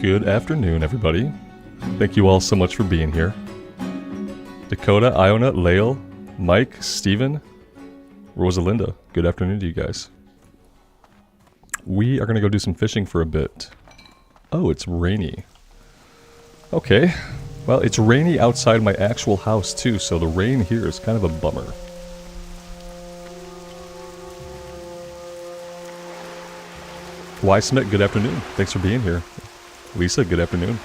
Good afternoon, everybody. Thank you all so much for being here. Dakota, Iona, Lael, Mike, Steven, Rosalinda, good afternoon to you guys. We are going to go do some fishing for a bit. Oh, it's rainy. Okay. Well, it's rainy outside my actual house too, so the rain here is kind of a bummer. Smith, good afternoon. Thanks for being here. Lisa, good afternoon.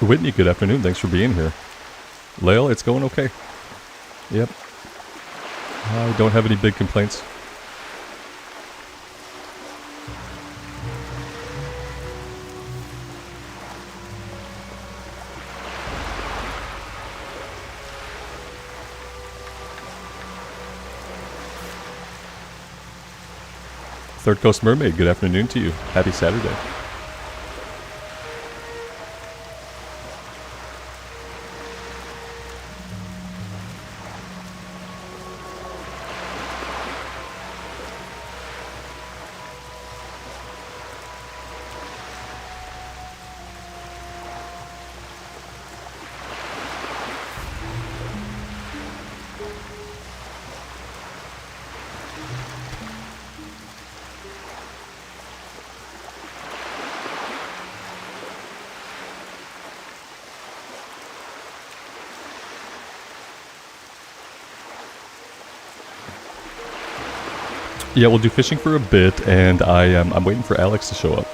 Whitney, good afternoon. Thanks for being here. Lael, it's going okay. Yep. I don't have any big complaints. Third Coast Mermaid, good afternoon to you. Happy Saturday. Yeah, we'll do fishing for a bit, and I'm waiting for Alex to show up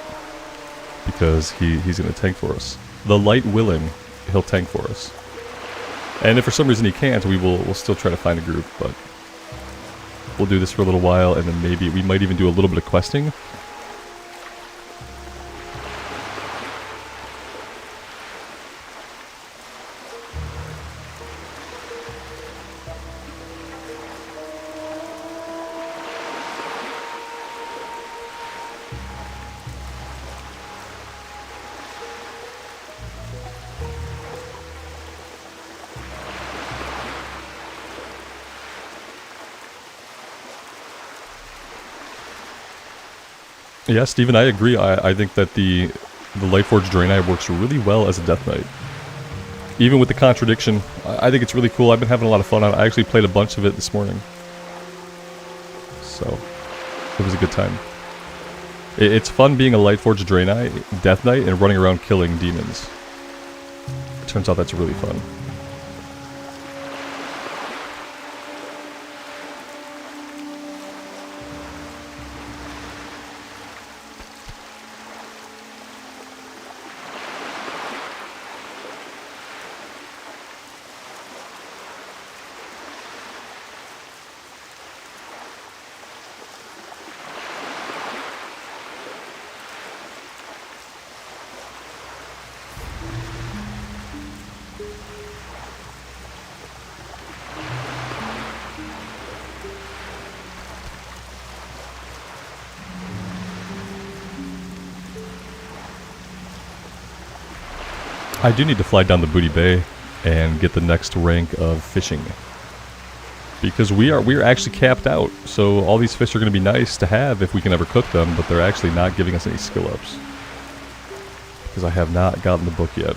because he's gonna tank for us. The light willing, he'll tank for us. And if for some reason he can't, we'll still try to find a group, but we'll do this for a little while, and then maybe we might even do a little bit of questing. Yeah, Steven, I agree. I think that the Lightforged Draenei works really well as a Death Knight. Even with the contradiction, I think it's really cool. I've been having a lot of fun on it. I actually played a bunch of it this morning. So, it was a good time. It's fun being a Lightforged Draenei, Death Knight, and running around killing demons. It turns out that's really fun. I do need to fly down the Booty Bay and get the next rank of fishing. Because we're actually capped out, so all these fish are going to be nice to have if we can ever cook them, but they're actually not giving us any skill ups. Because I have not gotten the book yet.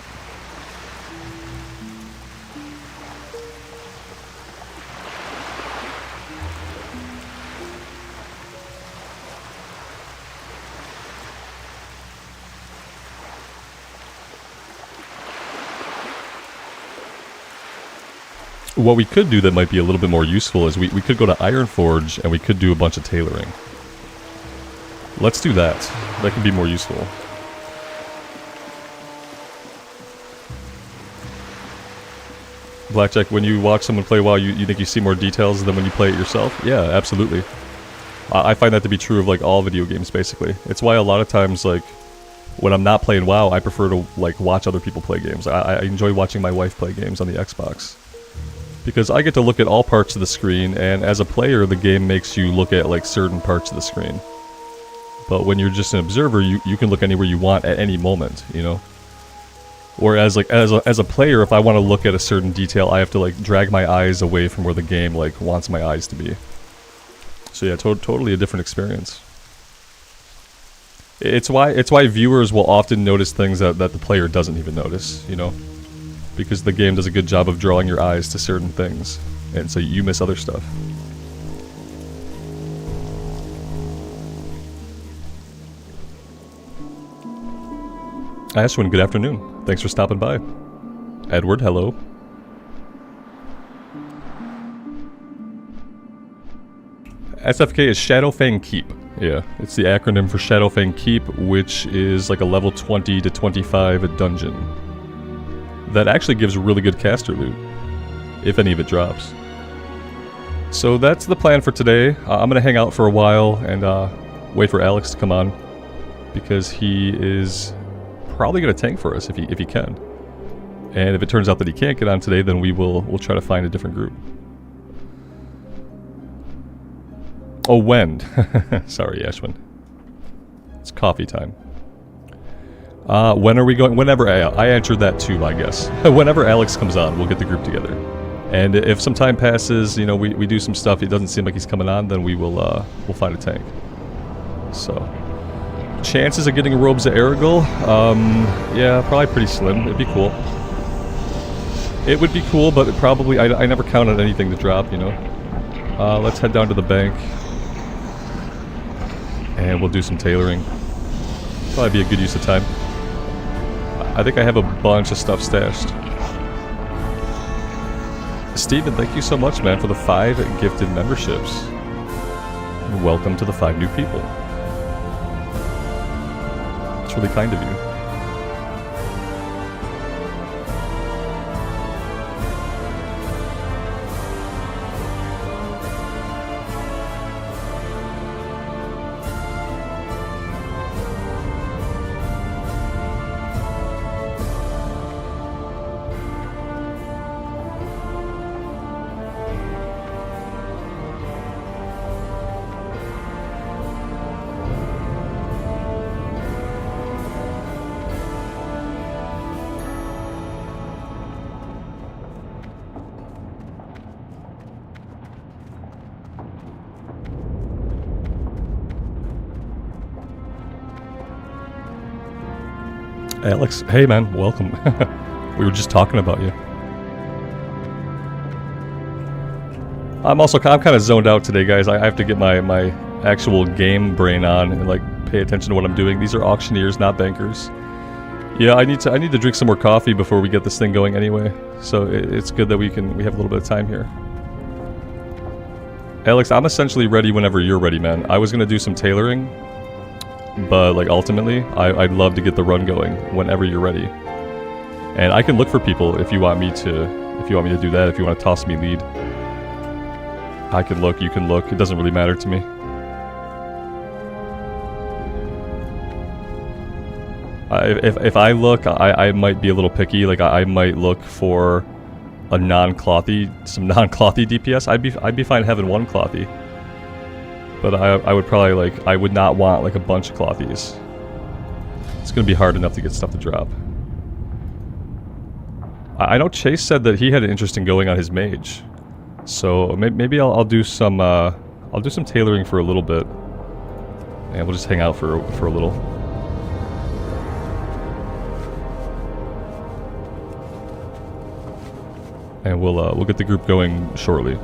What we could do that might be a little bit more useful is we could go to Ironforge and we could do a bunch of tailoring. Let's do that. That could be more useful. Blackjack, when you watch someone play WoW, you think you see more details than when you play it yourself? Yeah, absolutely. I find that to be true of like all video games basically. It's why a lot of times like when I'm not playing WoW, I prefer to like watch other people play games. I enjoy watching my wife play games on the Xbox. Because I get to look at all parts of the screen, and as a player, the game makes you look at like certain parts of the screen. But when you're just an observer, you can look anywhere you want at any moment, you know? Whereas like as a player, if I want to look at a certain detail, I have to like drag my eyes away from where the game like wants my eyes to be. So yeah, totally a different experience. It's why viewers will often notice things that the player doesn't even notice, you know? Because the game does a good job of drawing your eyes to certain things, and so you miss other stuff. Ashwin, good afternoon. Thanks for stopping by. Edward, hello. SFK is Shadowfang Keep. Yeah, it's the acronym for Shadowfang Keep, which is like a level 20 to 25 dungeon. That actually gives really good caster loot, if any of it drops. So that's the plan for today. I'm gonna hang out for a while and wait for Alex to come on, because he is probably gonna tank for us if he can. And if it turns out that he can't get on today, then we'll try to find a different group. Oh, when? Sorry, Ashwin. It's coffee time. When are we going? Whenever I answered that too, I guess. Whenever Alex comes on, we'll get the group together. And if some time passes, you know, we do some stuff, it doesn't seem like he's coming on, then we'll find a tank. So, chances of getting Robes of Aragorn? Yeah, probably pretty slim. It'd be cool. It would be cool, but probably, I never count on anything to drop, you know. Let's head down to the bank. And we'll do some tailoring. Probably be a good use of time. I think I have a bunch of stuff stashed. Steven, thank you so much, man, for the 5 gifted memberships. And welcome to the 5 new people. It's really kind of you. Alex, hey man, welcome. We were just talking about you. I'm kind of zoned out today, guys. I have to get my actual game brain on and like pay attention to what I'm doing. These are auctioneers, not bankers. Yeah, I need to drink some more coffee before we get this thing going anyway. So it's good that we have a little bit of time here. Alex, I'm essentially ready whenever you're ready, man. I was gonna do some tailoring, but like ultimately, I'd love to get the run going whenever you're ready. And I can look for people if you want me to do that. If you want to toss me lead, I can look. You can look. It doesn't really matter to me. If I look, I might be a little picky. Like I might look for a some non-clothy DPS. I'd be fine having one clothy. But I would probably like, I would not want like a bunch of clothies. It's gonna be hard enough to get stuff to drop. I know Chase said that he had an interest in going on his mage, so maybe I'll do some tailoring for a little bit, and we'll just hang out for a little. And we'll get the group going shortly.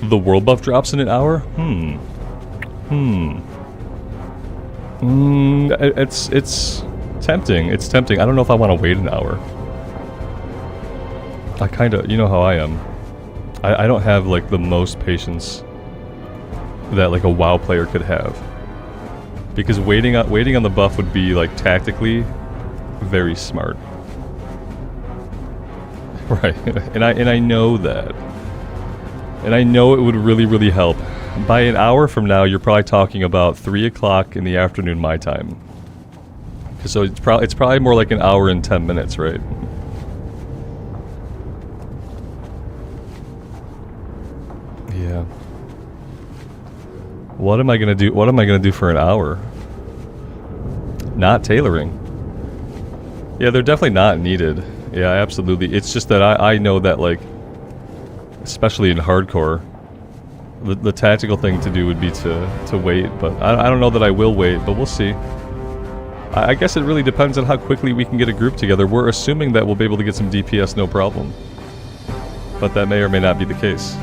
The world buff drops in an hour? It's tempting. It's tempting. I don't know if I want to wait an hour. I kinda, you know how I am. I don't have like the most patience that like a WoW player could have, because waiting on the buff would be like tactically very smart. Right, and I know that, and I know it would really help. By an hour from now, you're probably talking about 3 o'clock in the afternoon my time. So it's probably more like an hour and 10 minutes, right? Yeah. What am I gonna do? What am I gonna do for an hour? Not tailoring. Yeah, they're definitely not needed. Yeah, absolutely. It's just that I know that, like, especially in hardcore, the tactical thing to do would be to wait. But I don't know that I will wait, but we'll see. I guess it really depends on how quickly we can get a group together. We're assuming that we'll be able to get some DPS no problem, but that may or may not be the case.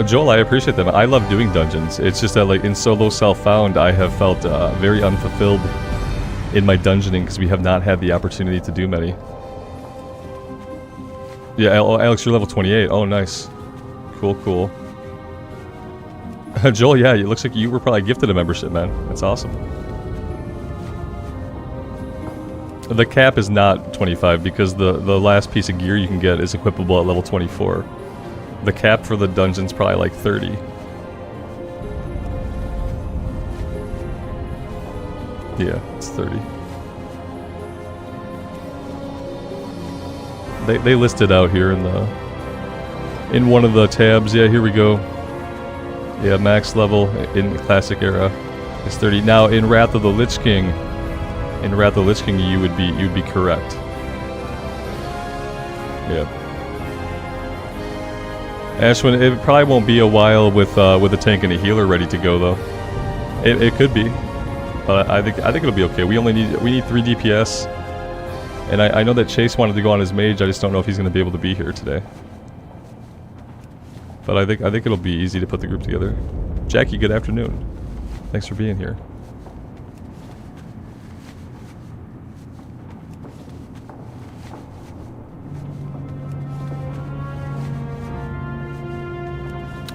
Joel, I appreciate that. I love doing dungeons. It's just that, like, in solo self-found, I have felt very unfulfilled in my dungeoning because we have not had the opportunity to do many. Yeah, Alex, you're level 28. Oh, nice. Cool. Joel, yeah, it looks like you were probably gifted a membership, man. That's awesome. The cap is not 25 because the last piece of gear you can get is equipable at level 24. The cap for the dungeon's probably like 30. Yeah, it's 30. They list it out here in one of the tabs. Yeah, here we go. Yeah, max level in the classic era is 30. Now in Wrath of the Lich King, you'd be correct. Yeah. Ashwin, it probably won't be a while with a tank and a healer ready to go though. It could be, but I think it'll be okay. We need 3 DPS, and I know that Chase wanted to go on his mage. I just don't know if he's going to be able to be here today. But I think it'll be easy to put the group together. Jackie, good afternoon. Thanks for being here.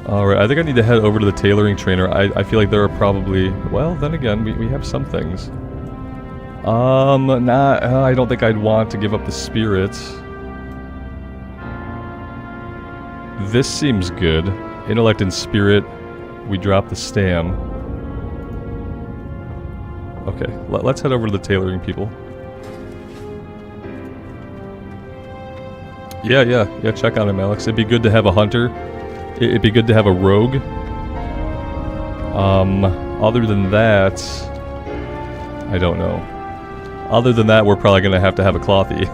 Alright, I think I need to head over to the tailoring trainer. I feel like there are probably... Well, then again, we have some things. I don't think I'd want to give up the spirit. This seems good. Intellect and spirit. We drop the stam. Okay, let's head over to the tailoring people. Yeah, check on him, Alex. It'd be good to have a hunter. It'd be good to have a rogue. Other than that, I don't know. Other than that, we're probably gonna have to have a clothy.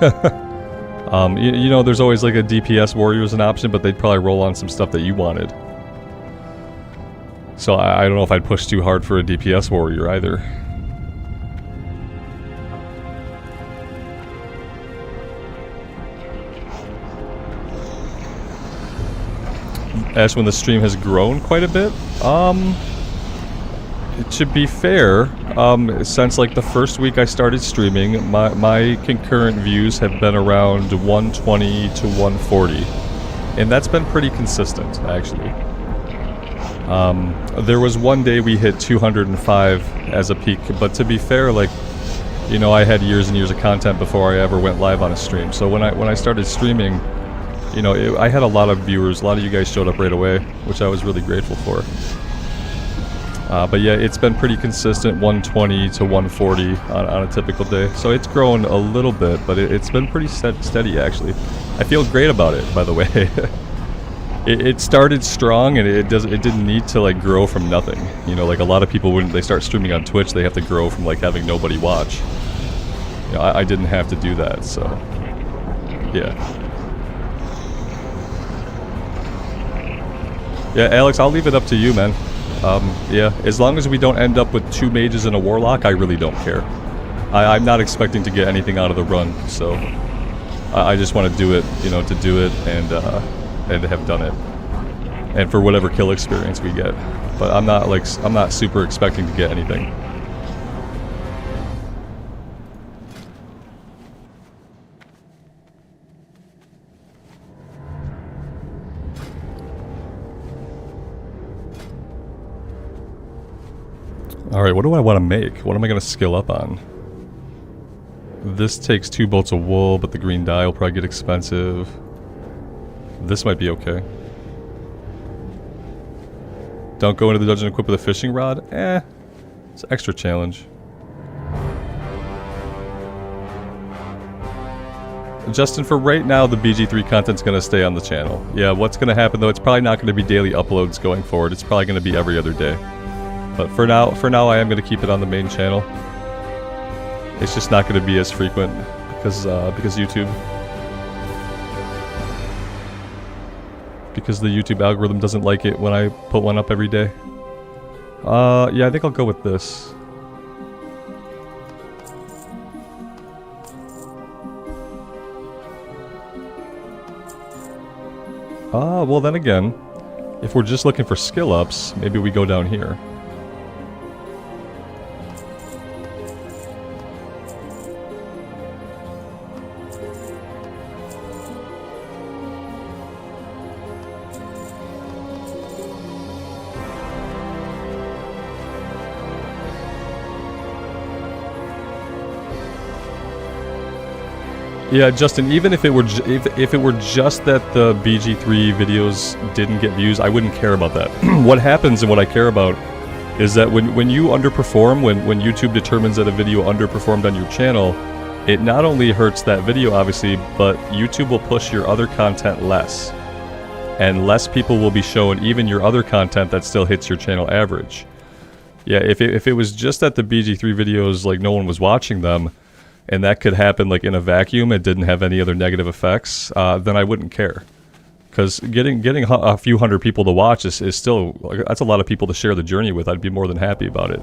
You know, there's always like a DPS warrior as an option, but they'd probably roll on some stuff that you wanted. So I don't know if I'd push too hard for a DPS warrior either. Ashwin, the stream has grown quite a bit. To be fair, since like the first week I started streaming, my concurrent views have been around 120 to 140. And that's been pretty consistent, actually. There was one day we hit 205 as a peak, but to be fair, like, you know, I had years and years of content before I ever went live on a stream. So when I started streaming, you know, I had a lot of viewers. A lot of you guys showed up right away, which I was really grateful for. But yeah, it's been pretty consistent, 120 to 140 on a typical day. So it's grown a little bit, but it's been pretty steady, actually. I feel great about it, by the way. It started strong, and it didn't need to like grow from nothing. You know, like a lot of people, when they start streaming on Twitch, they have to grow from like having nobody watch. You know, I didn't have to do that, so yeah. Yeah, Alex, I'll leave it up to you, man. Yeah, as long as we don't end up with 2 mages and a warlock, I really don't care. I'm not expecting to get anything out of the run, so I just want to do it, you know, to do it and to have done it, and for whatever kill experience we get. But I'm not super expecting to get anything. Alright, what do I want to make? What am I going to skill up on? This takes 2 bolts of wool, but the green dye will probably get expensive. This might be okay. Don't go into the dungeon equipped with a fishing rod? It's an extra challenge. Justin, for right now, the BG3 content's going to stay on the channel. Yeah, what's going to happen though, it's probably not going to be daily uploads going forward. It's probably going to be every other day. But for now I am going to keep it on the main channel. It's just not going to be as frequent because YouTube. Because the YouTube algorithm doesn't like it when I put one up every day. Yeah, I think I'll go with this. Well then again, if we're just looking for skill ups, maybe we go down here. Yeah, Justin, even if it were if it were just that the BG3 videos didn't get views, I wouldn't care about that. What happens and what I care about is that when you underperform, when YouTube determines that a video underperformed on your channel, it not only hurts that video, obviously, but YouTube will push your other content less. And less people will be shown even your other content that still hits your channel average. Yeah, if it was just that the BG3 videos, like, no one was watching them, and that could happen like in a vacuum, it didn't have any other negative effects, then I wouldn't care. Because getting a few hundred people to watch is still, that's a lot of people to share the journey with. I'd be more than happy about it.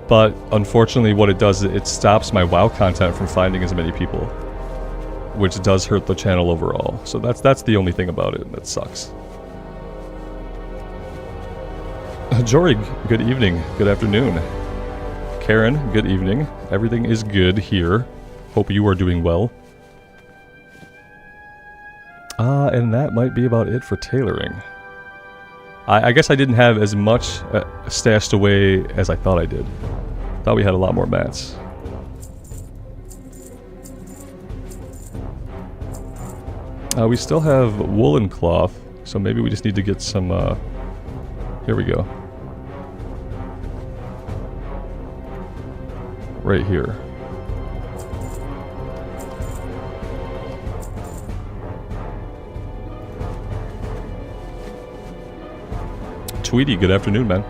But unfortunately what it does, it stops my WoW content from finding as many people, which does hurt the channel overall. So that's the only thing about it that sucks. Jory, good evening, good afternoon. Karen, good evening. Everything is good here. Hope you are doing well. And that might be about it for tailoring. I guess I didn't have as much stashed away as I thought I did. Thought we had a lot more mats. We still have woolen cloth, so maybe we just need to get some, here we go. Right here. Tweety, good afternoon, man.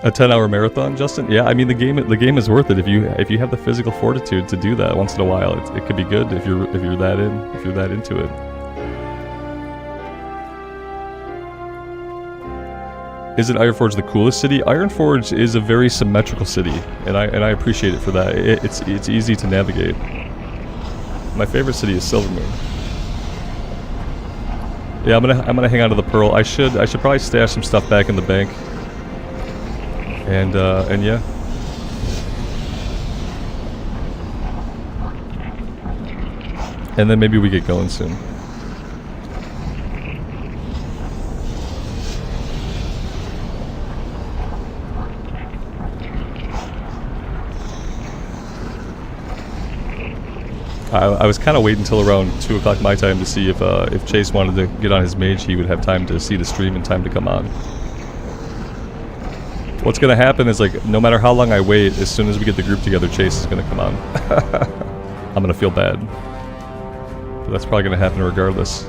A 10-hour marathon, Justin? Yeah, I mean the game is worth it if you have the physical fortitude to do that once in a while. It could be good if you're that into it. Isn't Ironforge the coolest city? Ironforge is a very symmetrical city, and I appreciate it for that. It's easy to navigate. My favorite city is Silvermoon. Yeah, I'm gonna hang on to the pearl. I should probably stash some stuff back in the bank. And yeah. And then maybe we get going soon. I was kind of waiting until around 2 o'clock my time to see if Chase wanted to get on his mage, he would have time to see the stream and time to come on. What's going to happen is, like, no matter how long I wait, as soon as we get the group together, Chase is going to come on. I'm going to feel bad. But that's probably going to happen regardless.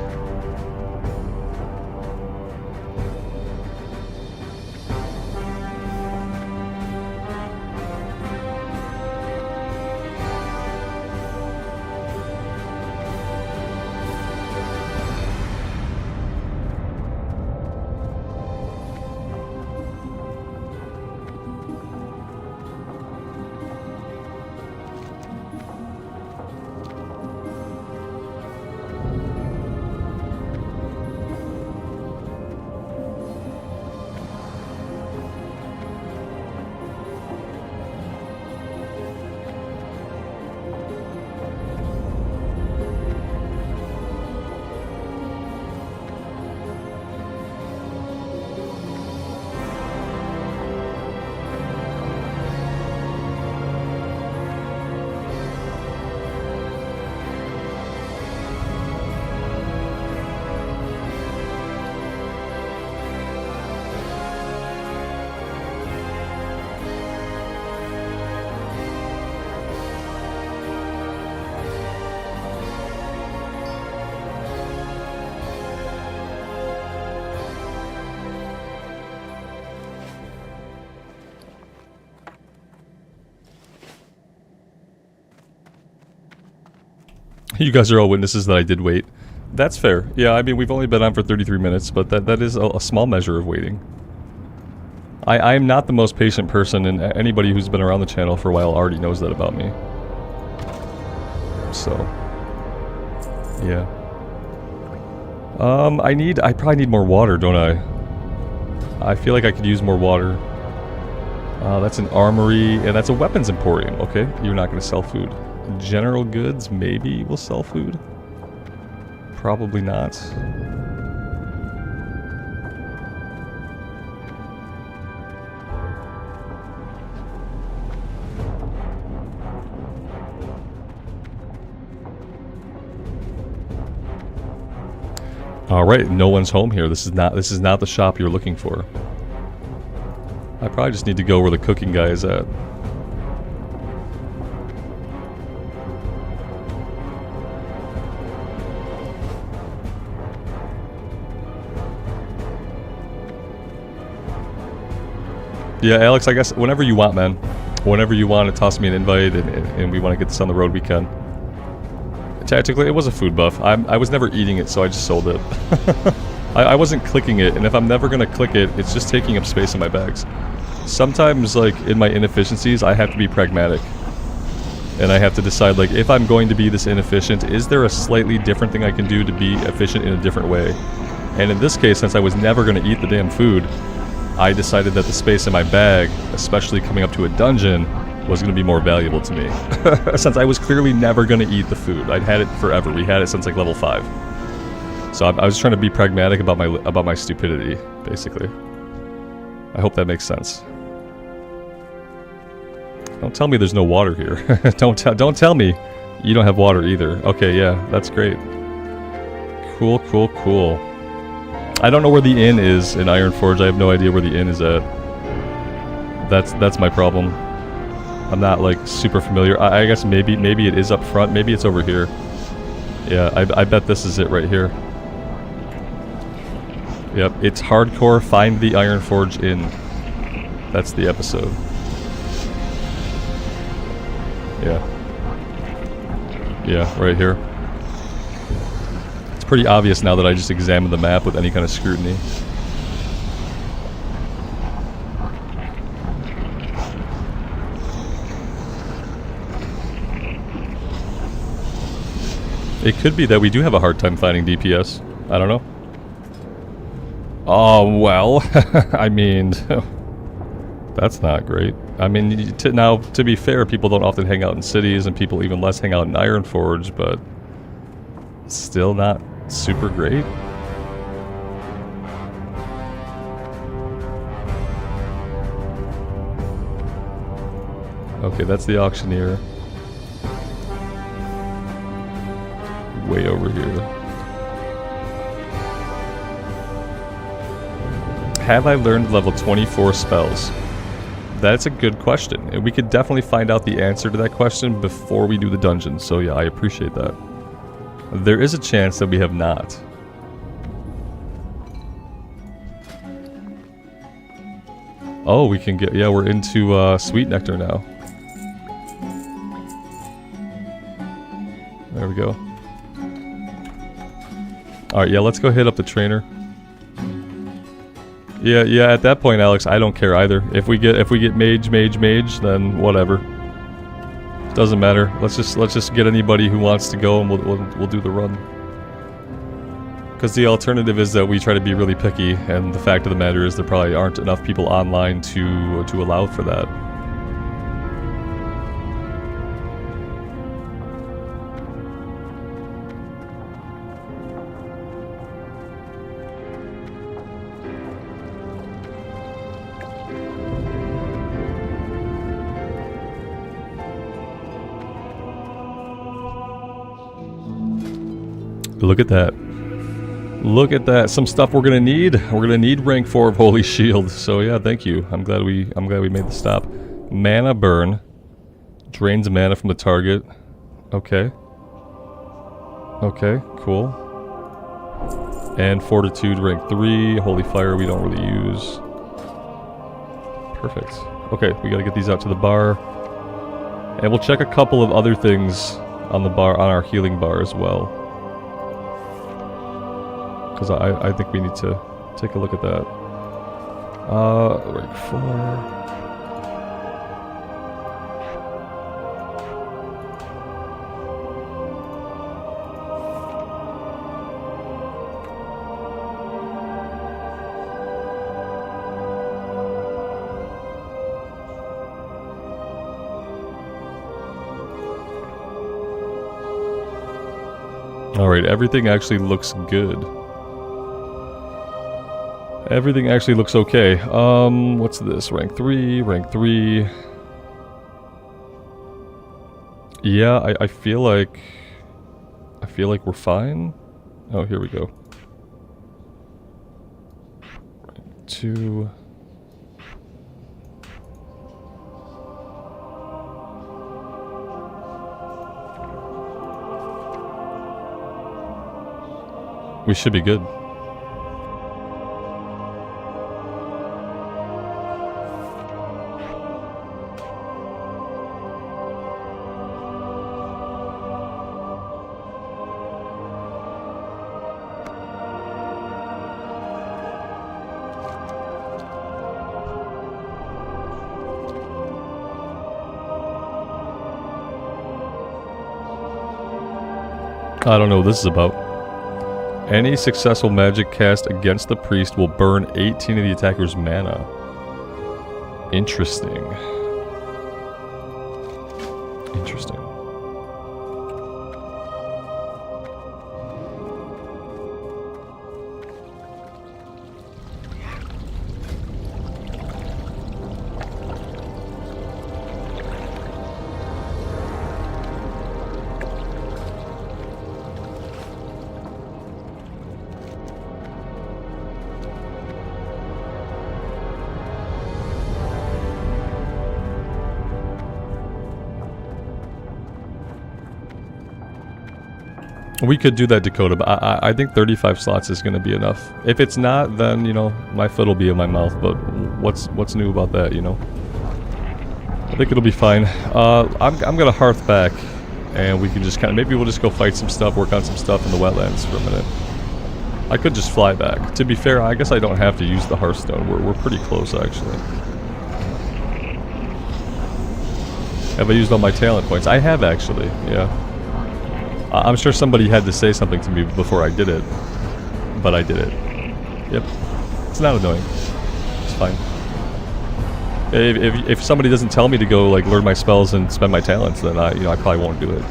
You guys are all witnesses that I did wait. That's fair. Yeah, I mean, we've only been on for 33 minutes, but that is a small measure of waiting. I am not the most patient person, and anybody who's been around the channel for a while already knows that about me. So, yeah. I probably need more water, don't I? I feel like I could use more water. That's an armory, and that's a weapons emporium. Okay, you're not going to sell food. General goods, maybe we'll sell food. Probably not. All right, no one's home here. This is not the shop you're looking for. I probably just need to go where the cooking guy is at. Yeah, Alex, I guess whenever you want, man. Whenever you want to toss me an invite and we want to get this on the road, we can. Tactically, it was a food buff. I was never eating it, so I just sold it. I wasn't clicking it, and if I'm never going to click it, it's just taking up space in my bags. Sometimes, like, in my inefficiencies, I have to be pragmatic. And I have to decide, like, if I'm going to be this inefficient, is there a slightly different thing I can do to be efficient in a different way? And in this case, since I was never going to eat the damn food, I decided that the space in my bag, especially coming up to a dungeon, was going to be more valuable to me. Since I was clearly never going to eat the food. I'd had it forever. We had it since like level 5. So I was trying to be pragmatic about my stupidity, basically. I hope that makes sense. Don't tell me there's no water here. Don't tell me you don't have water either. Okay, yeah, that's great. Cool, cool, cool. I don't know where the inn is in Ironforge. I have no idea where the inn is at. That's my problem. I'm not like super familiar. I guess maybe it is up front. Maybe it's over here. Yeah, I bet this is it right here. Yep, it's hardcore. Find the Ironforge Inn. That's the episode. Yeah. Yeah, right here. It's pretty obvious now that I just examined the map with any kind of scrutiny. It could be that we do have a hard time finding DPS. I don't know. Oh, well. I mean, that's not great. I mean, now, to be fair, people don't often hang out in cities, and people even less hang out in Ironforge, but still not super great. Okay, that's the auctioneer. Way over here. Have I learned level 24 spells? That's a good question, and we could definitely find out the answer to that question before we do the dungeon, so yeah, I appreciate that. There is a chance that we have not. Oh, we can get, yeah, we're into Sweet Nectar now. There we go. Alright, yeah, let's go hit up the trainer. Yeah, at that point, Alex, I don't care either. If we get mage, then whatever. Doesn't matter. Let's just get anybody who wants to go, and we'll do the run. Because the alternative is that we try to be really picky, and the fact of the matter is there probably aren't enough people online to allow for that. Look at that. Look at that. Some stuff we're gonna need. We're gonna need rank 4 of Holy Shield. So yeah, thank you. I'm glad we made the stop. Mana burn. Drains mana from the target. Okay. Okay, cool. And Fortitude rank 3. Holy Fire we don't really use. Perfect. Okay, we gotta get these out to the bar. And we'll check a couple of other things on the bar, on our healing bar as well. Because I think we need to take a look at that. Rank 4. Alright, everything actually looks good. Everything actually looks okay. What's this? Rank 3, rank 3. Yeah, I feel like... we're fine. Oh, here we go. Rank 2. We should be good. I don't know what this is about. Any successful magic cast against the priest will burn 18 of the attacker's mana. Interesting. Interesting. We could do that, Dakota, but I think 35 slots is going to be enough. If it's not, then, you know, my foot will be in my mouth, but what's new about that, you know? I think it'll be fine. I'm going to hearth back, and we can just kind of, maybe we'll just go fight some stuff, work on some stuff in the wetlands for a minute. I could just fly back. To be fair, I guess I don't have to use the Hearthstone. We're pretty close, actually. Have I used all my talent points? I have, actually, yeah. I'm sure somebody had to say something to me before I did it, but I did it. Yep. It's not annoying. It's fine. If somebody doesn't tell me to go like learn my spells and spend my talents, then I probably won't do it.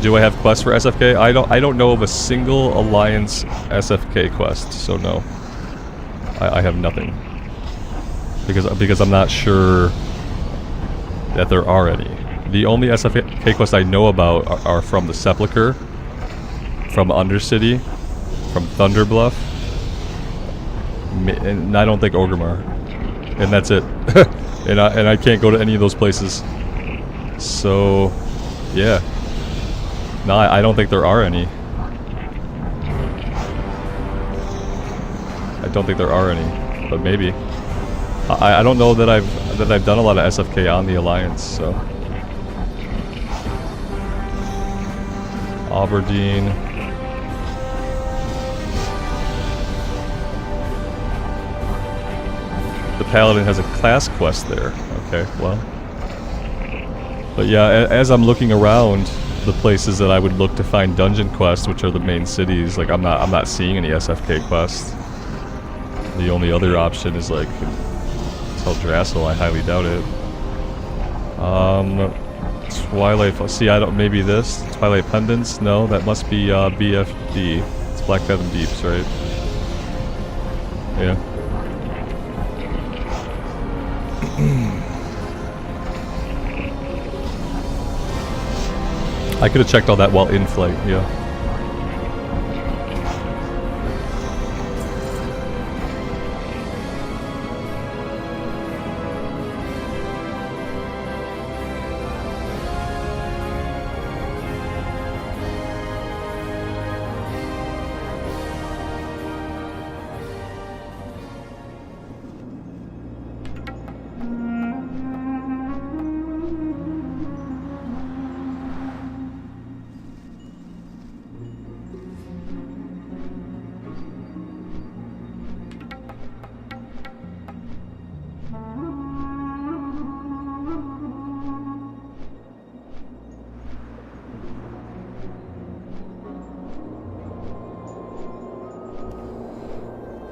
Do I have quests for SFK? I don't know of a single Alliance SFK quest, so no. I have nothing. Because I'm not sure that there are any. The only SFK quests I know about are from the Sepulchre, from Undercity, from Thunderbluff, and I don't think Orgrimmar, and that's it. and I can't go to any of those places. So, yeah. No, I don't think there are any. I don't think there are any, but maybe. I don't know that I've done a lot of SFK on the Alliance, so. Aberdeen. The Paladin has a class quest there. Okay, well. But yeah, as I'm looking around the places that I would look to find dungeon quests, which are the main cities, like I'm not seeing any SFK quests. The only other option is like Teldrassil. I highly doubt it. Twilight, see, I don't, maybe this? Twilight Pendants? No, that must be BFD. It's Black Fathom Deeps, right? Yeah. I could have checked all that while in flight, yeah.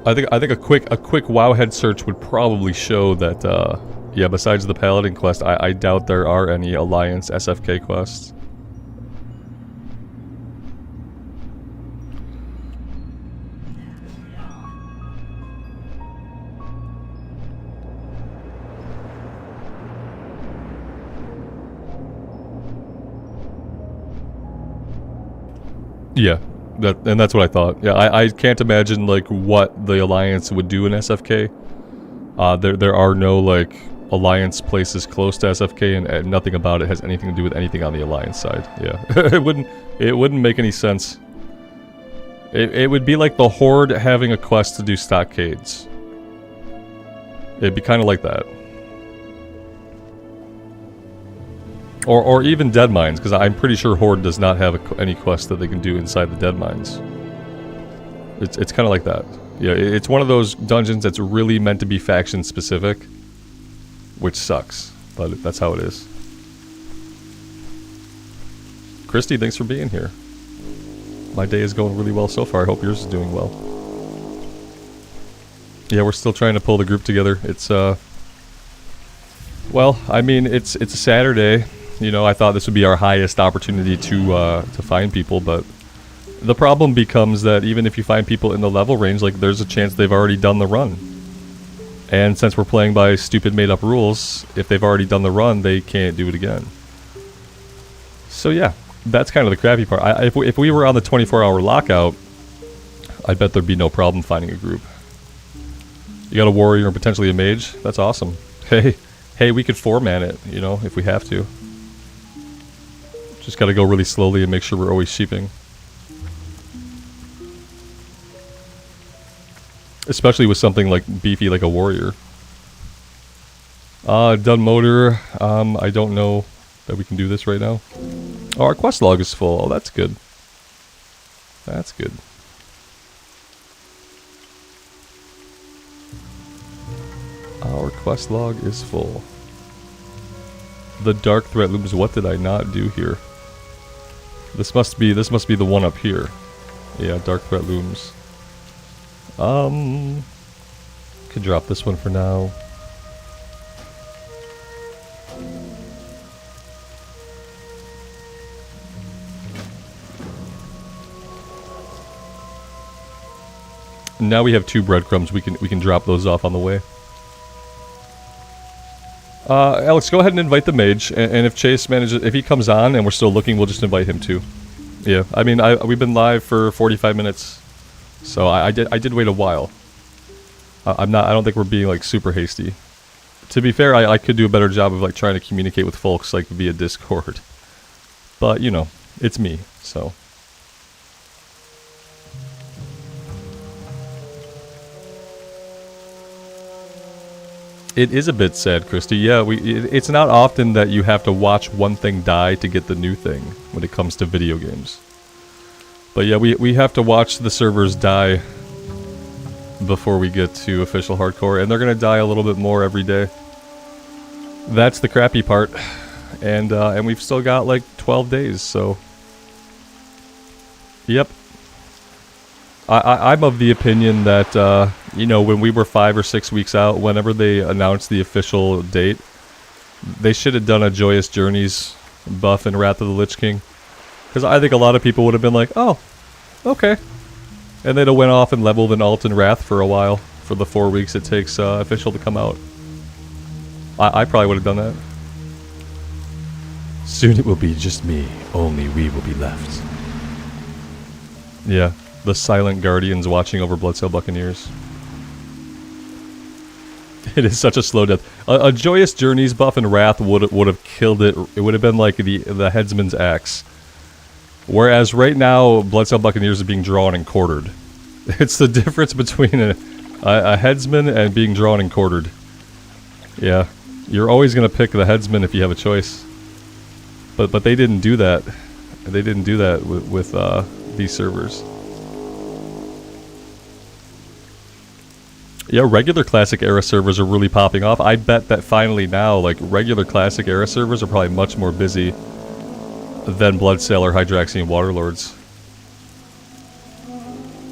I think a quick WoW head search would probably show that yeah, besides the Paladin quest, I doubt there are any Alliance SFK quests. Yeah, that's what I thought. Yeah, I can't imagine like what the Alliance would do in SFK. There are no like Alliance places close to SFK, and nothing about it has anything to do with anything on the Alliance side. Yeah, it wouldn't make any sense. It would be like the Horde having a quest to do stockades. It'd be kind of like that. Or even dead mines, because I'm pretty sure Horde does not have any quest that they can do inside the dead mines. It's kind of like that. Yeah, it's one of those dungeons that's really meant to be faction specific, which sucks, but that's how it is. Questie, thanks for being here. My day is going really well so far. I hope yours is doing well. Yeah, we're still trying to pull the group together. It's well, I mean, it's a Saturday. You know, I thought this would be our highest opportunity to find people, but the problem becomes that even if you find people in the level range, like, there's a chance they've already done the run. And since we're playing by stupid made-up rules, if they've already done the run, they can't do it again. So yeah, that's kind of the crappy part. If we were on the 24-hour lockout, I bet there'd be no problem finding a group. You got a warrior and potentially a mage? That's awesome. Hey, we could 4-man it, you know, if we have to. Just gotta go really slowly and make sure we're always sheeping. Especially with something like beefy like a warrior. Done motor. I don't know that we can do this right now. Oh, our quest log is full. Oh, that's good. That's good. Our quest log is full. The dark threat looms. What did I not do here? This must be the one up here. Yeah, dark threat looms. Could drop this one for now. Now we have 2 breadcrumbs. We can drop those off on the way. Alex, go ahead and invite the mage, and if Chase manages, if he comes on and we're still looking, we'll just invite him too. Yeah, I mean, we've been live for 45 minutes, so I did wait a while. I don't think we're being like super hasty. To be fair, I could do a better job of like trying to communicate with folks like via Discord, but you know, it's me, so. It is a bit sad, Questie. Yeah, it's not often that you have to watch one thing die to get the new thing when it comes to video games. But yeah, we have to watch the servers die before we get to official hardcore, and they're gonna die a little bit more every day. That's the crappy part, and we've still got like 12 days, so. Yep. I'm of the opinion that, you know, when we were 5 or 6 weeks out, whenever they announced the official date, they should have done a Joyous Journeys buff in Wrath of the Lich King. Because I think a lot of people would have been like, oh, okay. And they'd have went off and leveled an alt in Wrath for a while, for the 4 weeks it takes official to come out. I probably would have done that. Soon it will be just me, only we will be left. Yeah. The silent guardians watching over Bloodsail Buccaneers. It is such a slow death. A Joyous Journeys buff in Wrath would have killed it. It would have been like the headsman's axe. Whereas right now, Bloodsail Buccaneers is being drawn and quartered. It's the difference between a headsman and being drawn and quartered. Yeah, you're always gonna pick the headsman if you have a choice. But they didn't do that. They didn't do that with these servers. Yeah, regular Classic Era servers are really popping off. I bet that finally now, like, regular Classic Era servers are probably much more busy than Bloodsail or Hydraxian Waterlords.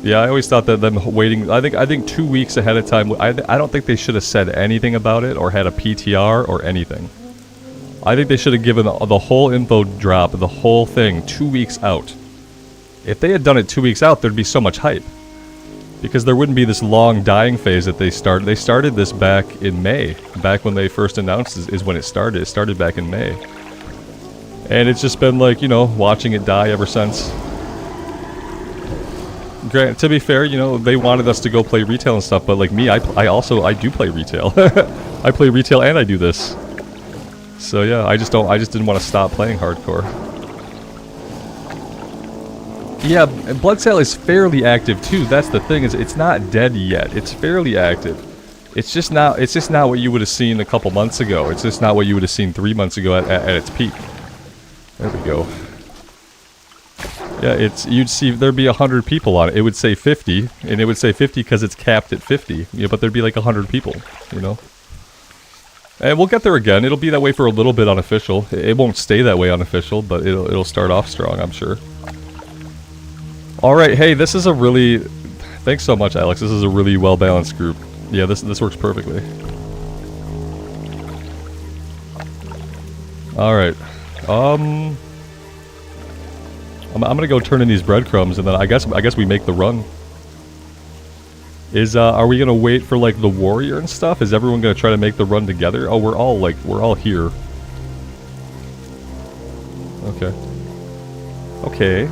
Yeah, I always thought that them waiting. I think 2 weeks ahead of time. I don't think they should have said anything about it or had a PTR or anything. I think they should have given the whole info drop, the whole thing, 2 weeks out. If they had done it 2 weeks out, there'd be so much hype. Because there wouldn't be this long dying phase that they started. They started this back in May. Back when they first announced is when it started. It started back in May. And it's just been like, you know, watching it die ever since. Grant, to be fair, you know, they wanted us to go play retail and stuff, but like me, I do play retail. I play retail and I do this. So yeah, I just didn't want to stop playing hardcore. Yeah, Bloodsail is fairly active too. That's the thing, is it's not dead yet. It's fairly active. It's just not what you would have seen a couple months ago. It's just not what you would have seen 3 months ago at its peak. There we go. Yeah, you'd see there'd be 100 people on it. It would say 50, and it would say 50 because it's capped at 50. Yeah, but there'd be like 100 people, you know. And we'll get there again. It'll be that way for a little bit unofficial. It won't stay that way unofficial, but it'll start off strong, I'm sure. All right, hey, this is a really, thanks so much, Alex. This is a really well balanced group. Yeah, this works perfectly. All right, I'm gonna go turn in these breadcrumbs, and then I guess we make the run. Are we gonna wait for like the warrior and stuff? Is everyone gonna try to make the run together? Oh, we're all here. Okay. Okay.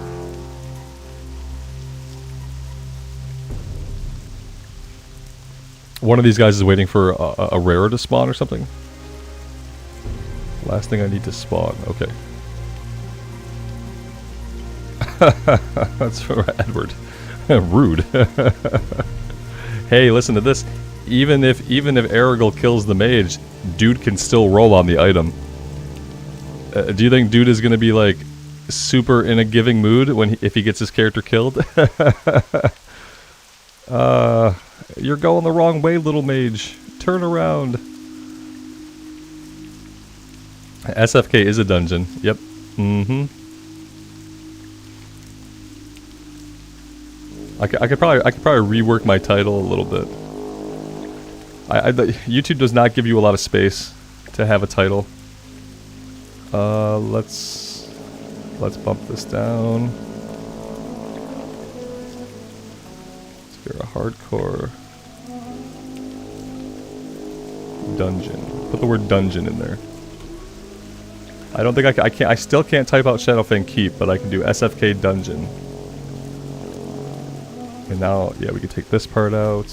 One of these guys is waiting for a rare to spawn or something. Last thing I need to spawn. Okay. That's for Edward. Rude. Hey, listen to this. Even if Aragorn kills the mage, dude can still roll on the item. Do you think dude is gonna be like super in a giving mood if he gets his character killed? You're going the wrong way, little mage. Turn around. SFK is a dungeon. Yep. Mm-hmm. I could probably rework my title a little bit. YouTube does not give you a lot of space to have a title. Let's bump this down. Let's go to hardcore dungeon. Put the word dungeon in there. I don't think I still can't type out Shadowfang Keep, but I can do SFK dungeon. And now, yeah, we can take this part out.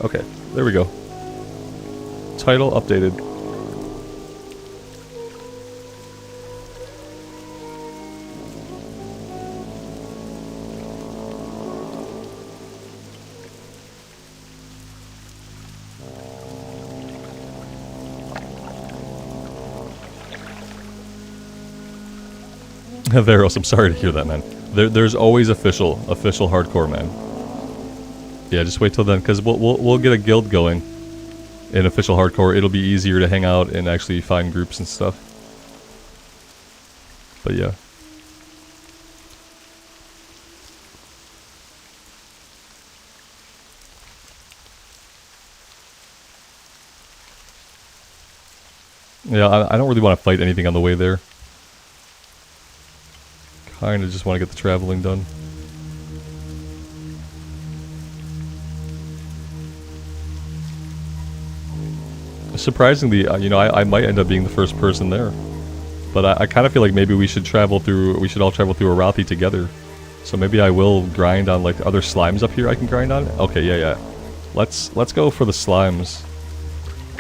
Okay, there we go. Title updated. Veros, I'm sorry to hear that, man. There's always official hardcore, man. Yeah, just wait till then, because we'll get a guild going in official hardcore. It'll be easier to hang out and actually find groups and stuff. But yeah. Yeah, I don't really want to fight anything on the way there. Kinda just want to get the traveling done. Surprisingly, you know, I might end up being the first person there. But I kind of feel like maybe we should all travel through Arathi together. So maybe I will grind on like other slimes up here I can grind on. Okay, yeah. Let's go for the slimes.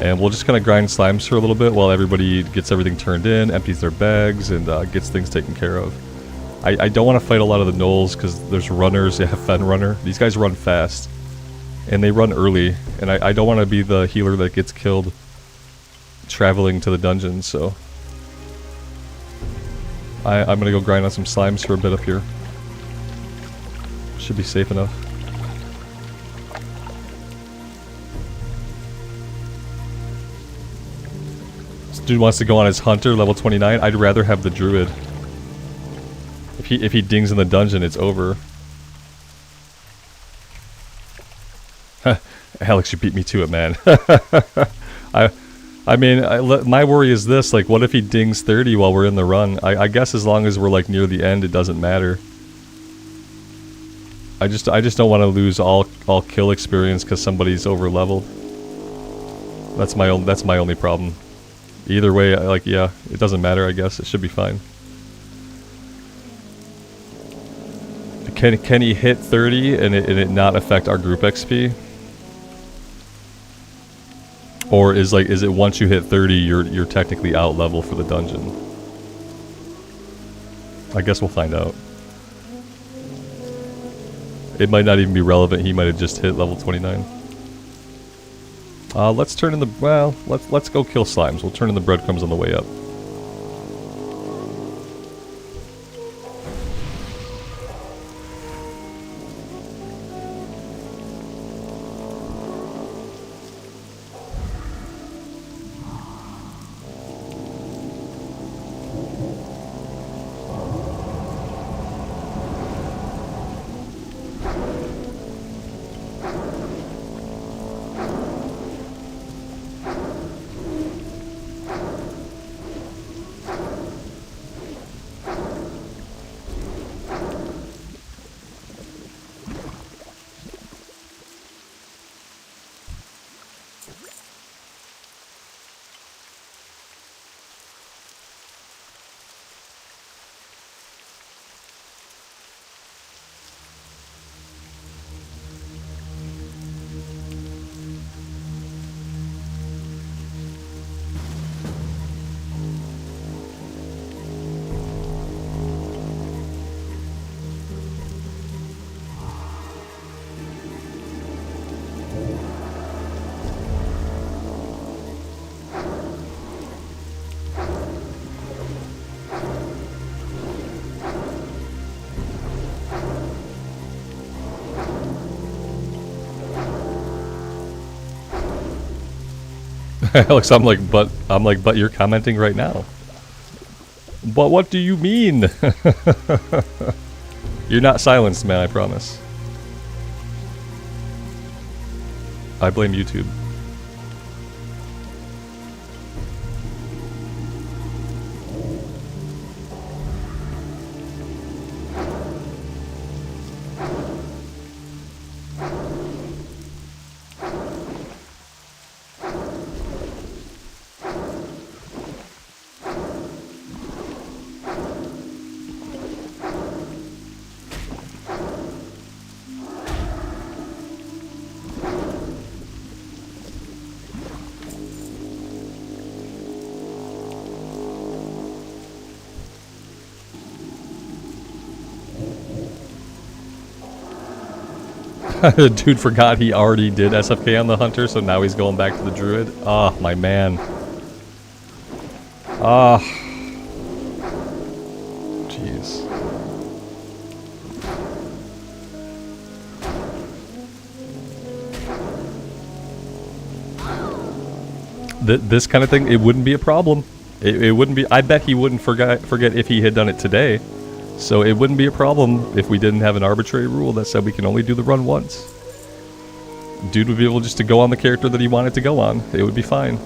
And we'll just kind of grind slimes for a little bit while everybody gets everything turned in, empties their bags, and gets things taken care of. I don't want to fight a lot of the gnolls because there's runners. Yeah, Fen runner. These guys run fast. And they run early. And I don't want to be the healer that gets killed traveling to the dungeon, so I'm gonna go grind on some slimes for a bit up here. Should be safe enough. This dude wants to go on his hunter, level 29. I'd rather have the druid. If he dings in the dungeon, it's over. Alex, you beat me to it, man. I I mean, my worry is this, like, what if he dings 30 while we're in the run? I guess as long as we're, like, near the end, it doesn't matter. I just don't want to lose all kill experience because somebody's over leveled. That's my only problem. Either way, like, yeah, it doesn't matter, I guess. It should be fine. Can he hit 30 and it not affect our group XP? Or is it once you hit 30 you're technically out level for the dungeon? I guess we'll find out. It might not even be relevant. He might have just hit level 29. Let's turn in the let's go kill slimes. We'll turn in the breadcrumbs on the way up. Alex, I'm like, but you're commenting right now. But what do you mean? You're not silenced, man, I promise. I blame YouTube. The dude forgot he already did SFK on the hunter, so now he's going back to the druid. Ah, my man. Ah. Jeez. This kind of thing, it wouldn't be a problem. It wouldn't be. I bet he wouldn't forget if he had done it today. So it wouldn't be a problem if we didn't have an arbitrary rule that said we can only do the run once. Dude would be able just to go on the character that he wanted to go on. It would be fine.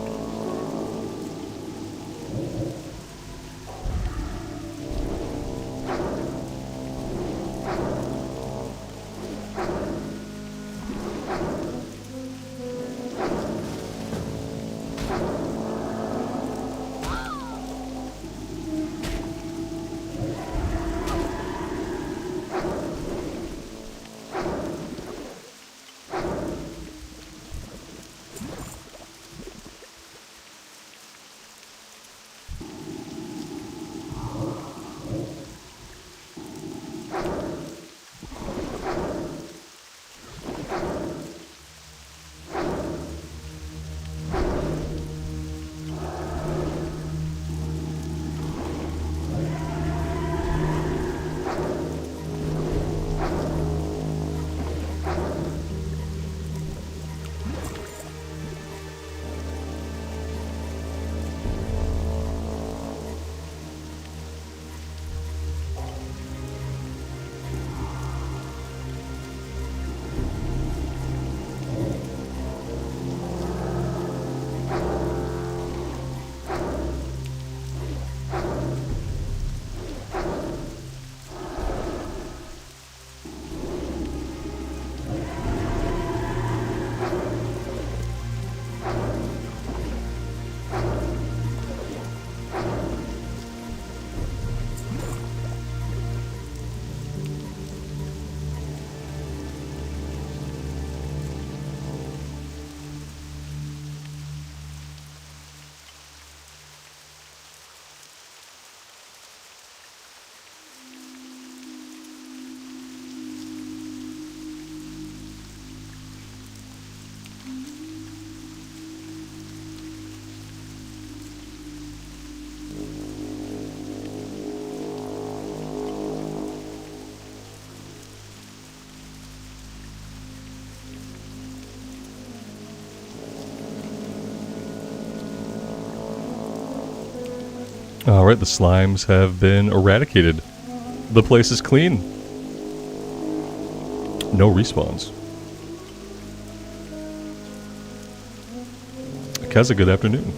Alright, the slimes have been eradicated. The place is clean. No respawns. Keza, good afternoon.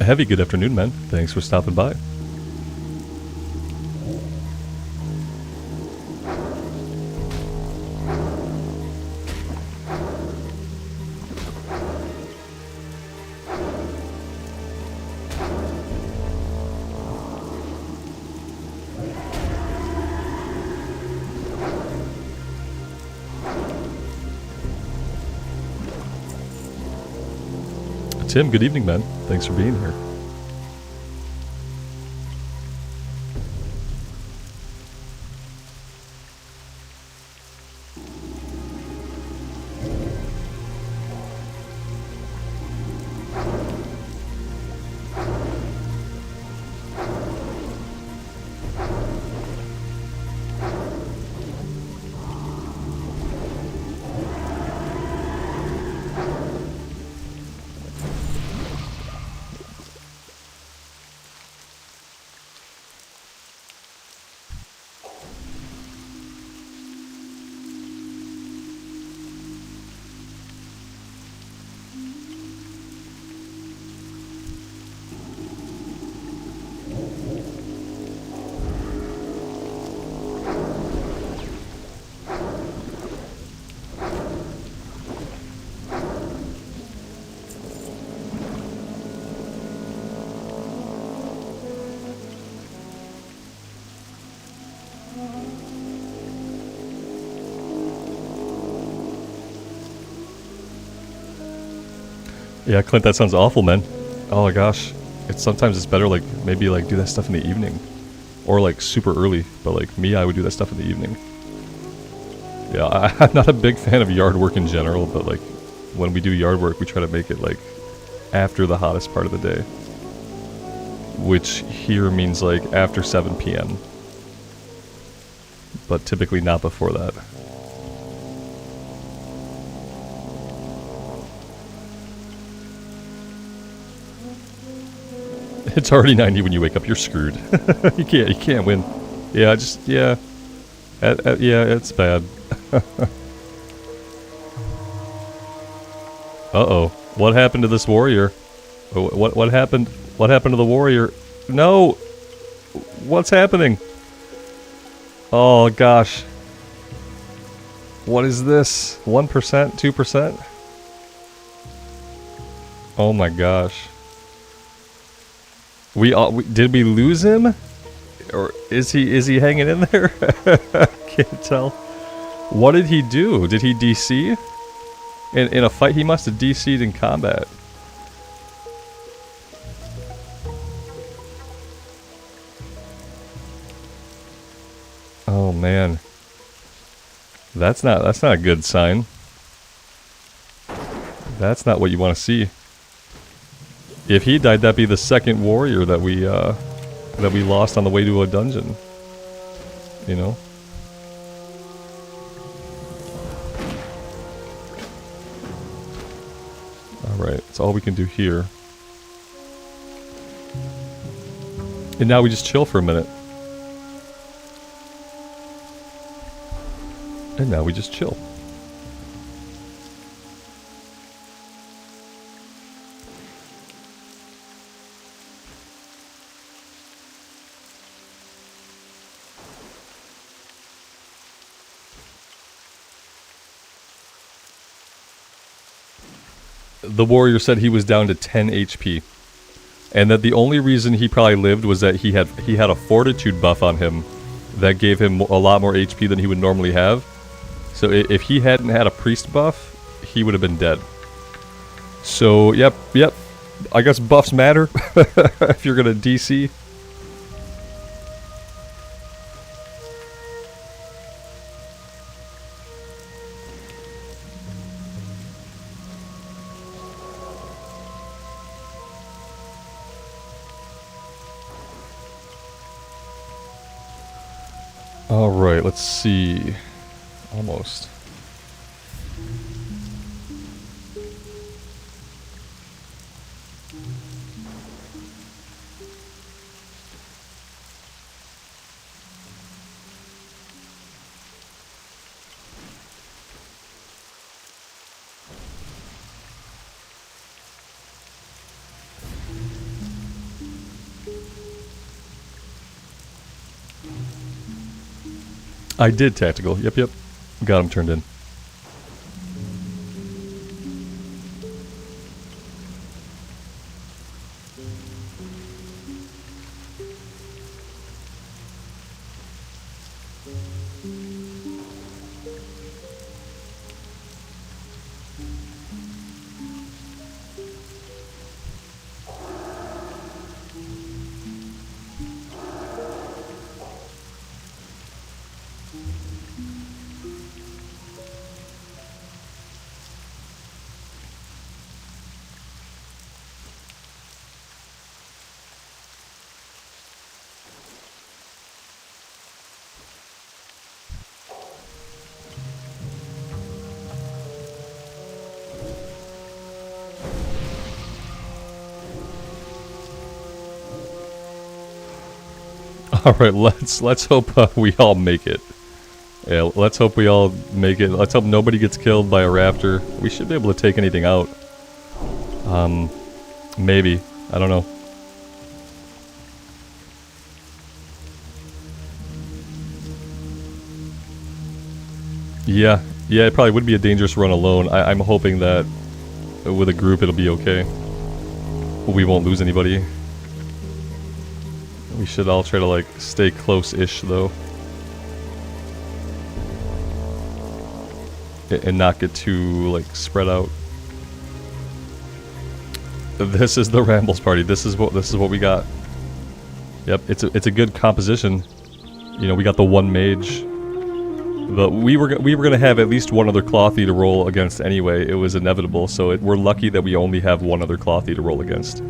Heavy, good afternoon, man. Thanks for stopping by. Tim, good evening, man. Thanks for being here. Yeah, Clint, that sounds awful, man. Oh my gosh. Sometimes it's better, like, maybe, like, do that stuff in the evening. Or, like, super early. But, like, me, I would do that stuff in the evening. Yeah, I'm not a big fan of yard work in general, but, like, when we do yard work, we try to make it, like, after the hottest part of the day. Which here means, like, after 7 p.m. But typically not before that. It's already 90 when you wake up. You're screwed. You can't win. Yeah, yeah, it's bad. Uh-oh. What happened to this warrior? What happened? What happened to the warrior? No! What's happening? Oh, gosh. What is this? 1%? 2%? Oh my gosh. Did we lose him? Or is he hanging in there? Can't tell. What did he do? Did he DC? In a fight, he must have DC'd in combat. Oh man. That's not a good sign. That's not what you want to see. If he died, that'd be the second warrior that we lost on the way to a dungeon. You know? Alright, that's all we can do here. And now we just chill for a minute. And now we just chill. the warrior said he was down to 10 HP. And that the only reason he probably lived was that he had a fortitude buff on him that gave him a lot more HP than he would normally have. So if he hadn't had a priest buff, he would have been dead. So, yep. I guess buffs matter if you're gonna DC. Alright, let's see. Almost. I did tactical. Yep. Got him turned in. Alright, let's hope we all make it. Yeah, let's hope we all make it. Let's hope nobody gets killed by a raptor. We should be able to take anything out. Maybe. I don't know. Yeah, it probably would be a dangerous run alone. I'm hoping that with a group it'll be okay. We won't lose anybody. We should all try to, like, stay close-ish, though. And not get too, like, spread out. This is the Rambles party. This is what we got. Yep, it's a good composition. You know, we got the one mage. But we were gonna have at least one other clothy to roll against anyway. It was inevitable, so we're lucky that we only have one other clothy to roll against.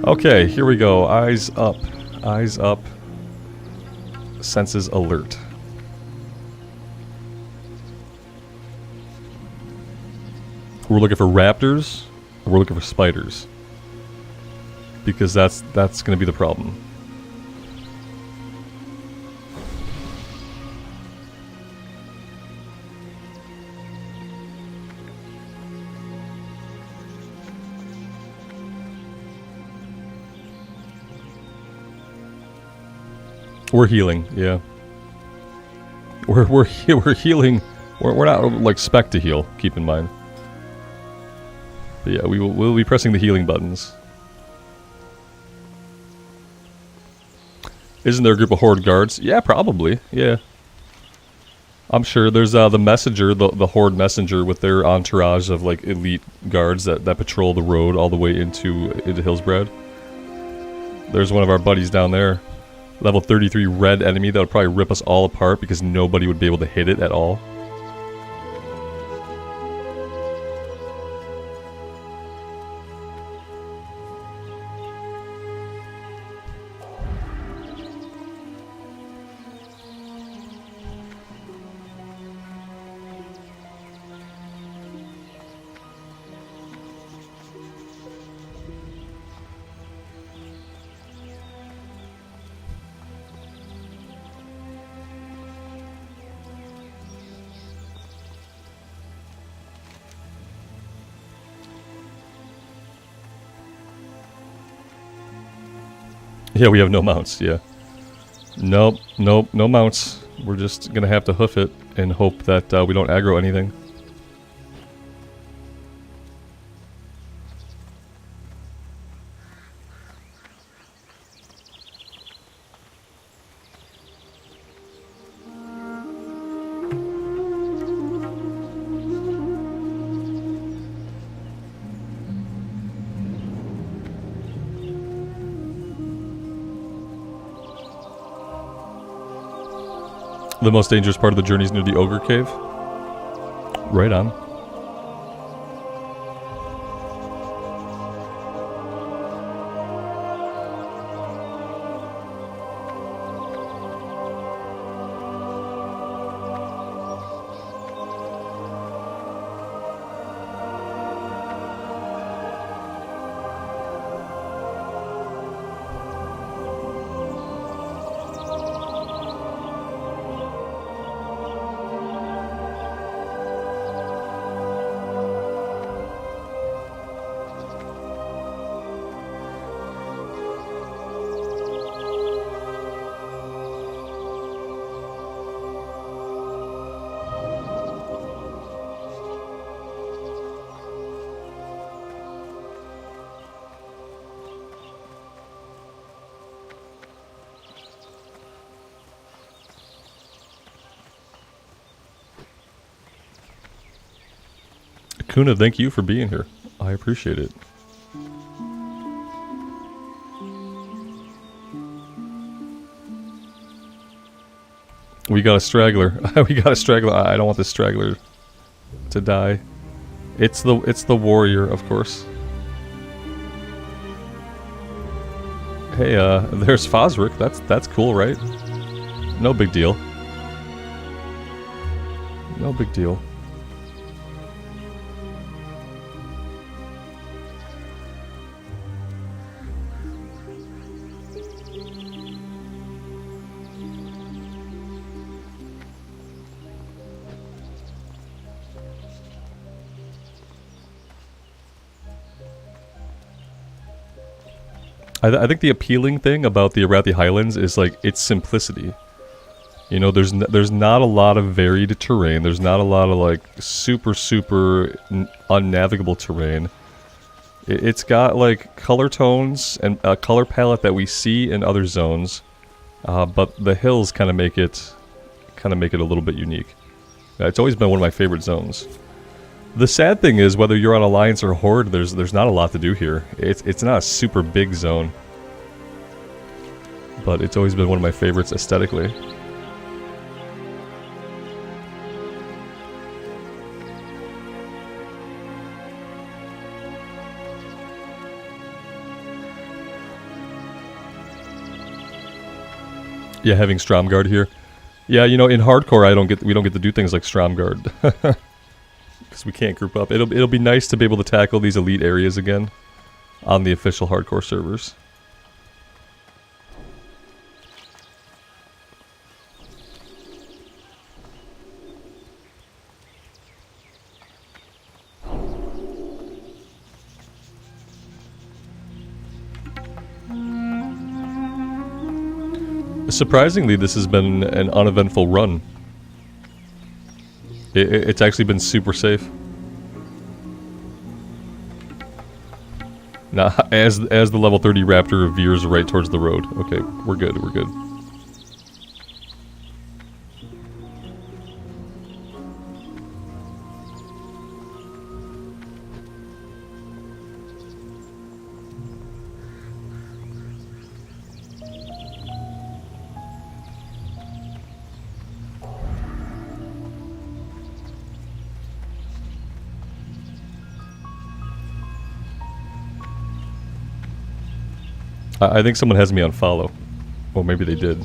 Okay, here we go. Eyes up. Eyes up. Senses alert. We're looking for raptors, or we're looking for spiders. Because that's going to be the problem. We're healing, yeah. We're healing. We're not like spec to heal. Keep in mind. But yeah, we'll be pressing the healing buttons. Isn't there a group of horde guards? Yeah, probably. Yeah. I'm sure there's the messenger, the horde messenger with their entourage of like elite guards that patrol the road all the way into Hillsbrad. There's one of our buddies down there. Level 33 red enemy that would probably rip us all apart because nobody would be able to hit it at all. Yeah, we have no mounts, yeah. Nope, no mounts. We're just gonna have to hoof it and hope that we don't aggro anything. The most dangerous part of the journey is near the ogre cave. Right on. Kuna, thank you for being here. I appreciate it. We got a straggler. We got a straggler. I don't want this straggler to die. It's the warrior, of course. Hey, there's Fosric. That's cool, right? No big deal. No big deal. I think the appealing thing about the Arathi Highlands is like its simplicity. You know, there's not a lot of varied terrain. There's not a lot of like super unnavigable terrain. It's got like color tones and a color palette that we see in other zones, but the hills kind of make it a little bit unique. It's always been one of my favorite zones. The sad thing is, whether you're on Alliance or Horde, there's not a lot to do here. It's not a super big zone, but it's always been one of my favorites aesthetically. Yeah, having Stromguard here. Yeah, you know, in hardcore, we don't get to do things like Stromguard. Because we can't group up. It'll be nice to be able to tackle these elite areas again on the official hardcore servers. Surprisingly, this has been an uneventful run. It's actually been super safe. Now, as the level 30 Raptor veers right towards the road. Okay, we're good, we're good. I think someone has me on follow. Well, maybe they did.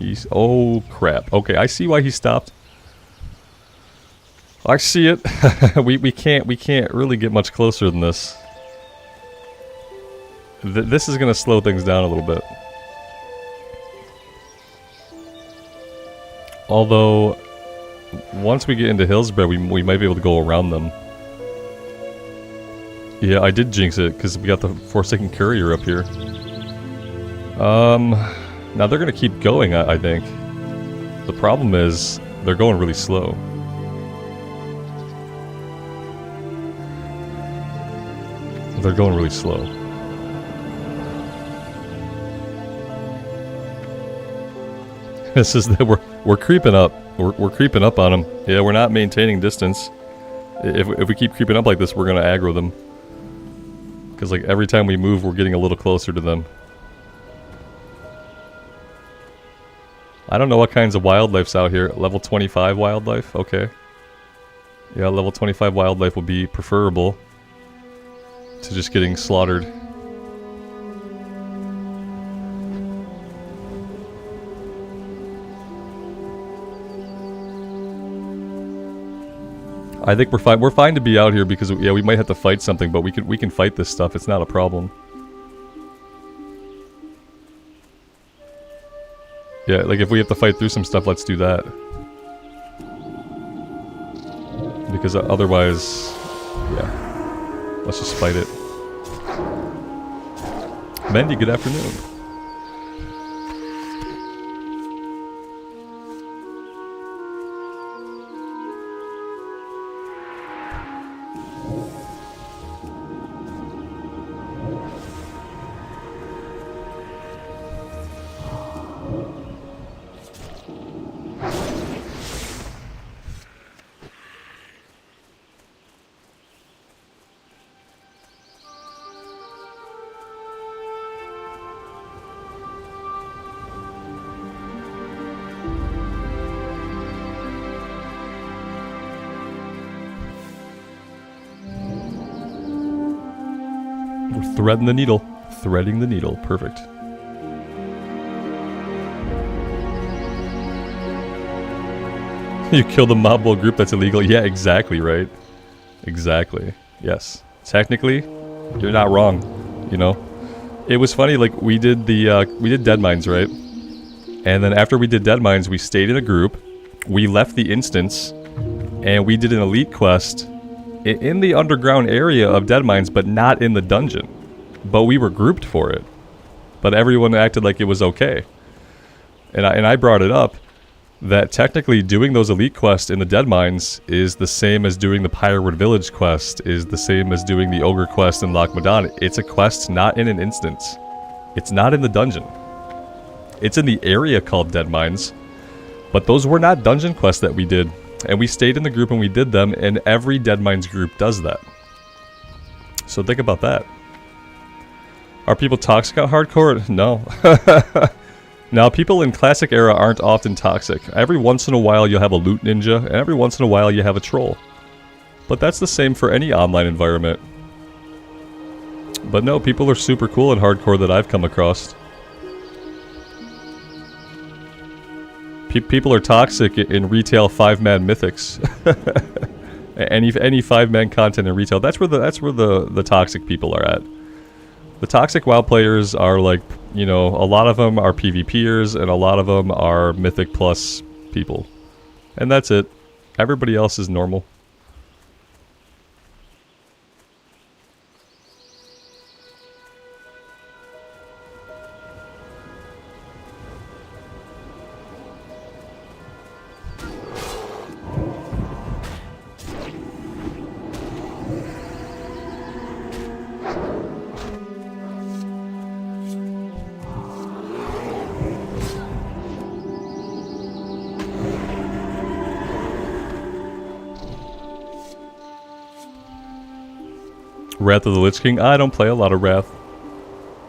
He's... Oh, crap. Okay, I see why he stopped. I see it. we can't really get much closer than this. This is gonna slow things down a little bit. Although, once we get into Hillsborough, we might be able to go around them. Yeah, I did jinx it, because we got the Forsaken Courier up here. Now they're gonna keep going, I think. The problem is, they're going really slow. They're going really slow. This is that we're creeping up. We're creeping up on them. Yeah, we're not maintaining distance. If we keep creeping up like this, we're gonna aggro them. Because like every time we move, we're getting a little closer to them. I don't know what kinds of wildlife's out here. Level 25 wildlife? Okay. Yeah, level 25 wildlife would be preferable to just getting slaughtered. I think we're fine. We're fine to be out here because, yeah, we might have to fight something, but we can fight this stuff. It's not a problem. Yeah, like if we have to fight through some stuff, let's do that. Because otherwise, yeah, let's just fight it. Mendy, good afternoon. Threading the needle. Threading the needle. Perfect. You kill the mob bull group, that's illegal. Yeah, exactly, right? Exactly. Yes. Technically, you're not wrong. You know? It was funny, like, we did Dead Mines, right? And then after we did Dead Mines, we stayed in a group. We left the instance. And we did an elite quest in the underground area of Dead Mines, but not in the dungeon. But we were grouped for it. But everyone acted like it was okay. And I brought it up that technically doing those elite quests in the Dead Mines is the same as doing the Pyrewood Village quest, is the same as doing the Ogre quest in Loch Modan. It's a quest not in an instance. It's not in the dungeon. It's in the area called Dead Mines. But those were not dungeon quests that we did. And we stayed in the group and we did them, and every Dead Mines group does that. So think about that. Are people toxic at hardcore? No. Now, people in Classic Era aren't often toxic. Every once in a while you'll have a loot ninja, and every once in a while you have a troll. But that's the same for any online environment. But no, people are super cool in hardcore that I've come across. People are toxic in retail 5-man mythics. any 5-man content in retail, that's where the toxic people are at. The toxic WoW players are like, you know, a lot of them are PvPers and a lot of them are Mythic Plus people. And that's it. Everybody else is normal. Wrath of the Lich King? I don't play a lot of Wrath.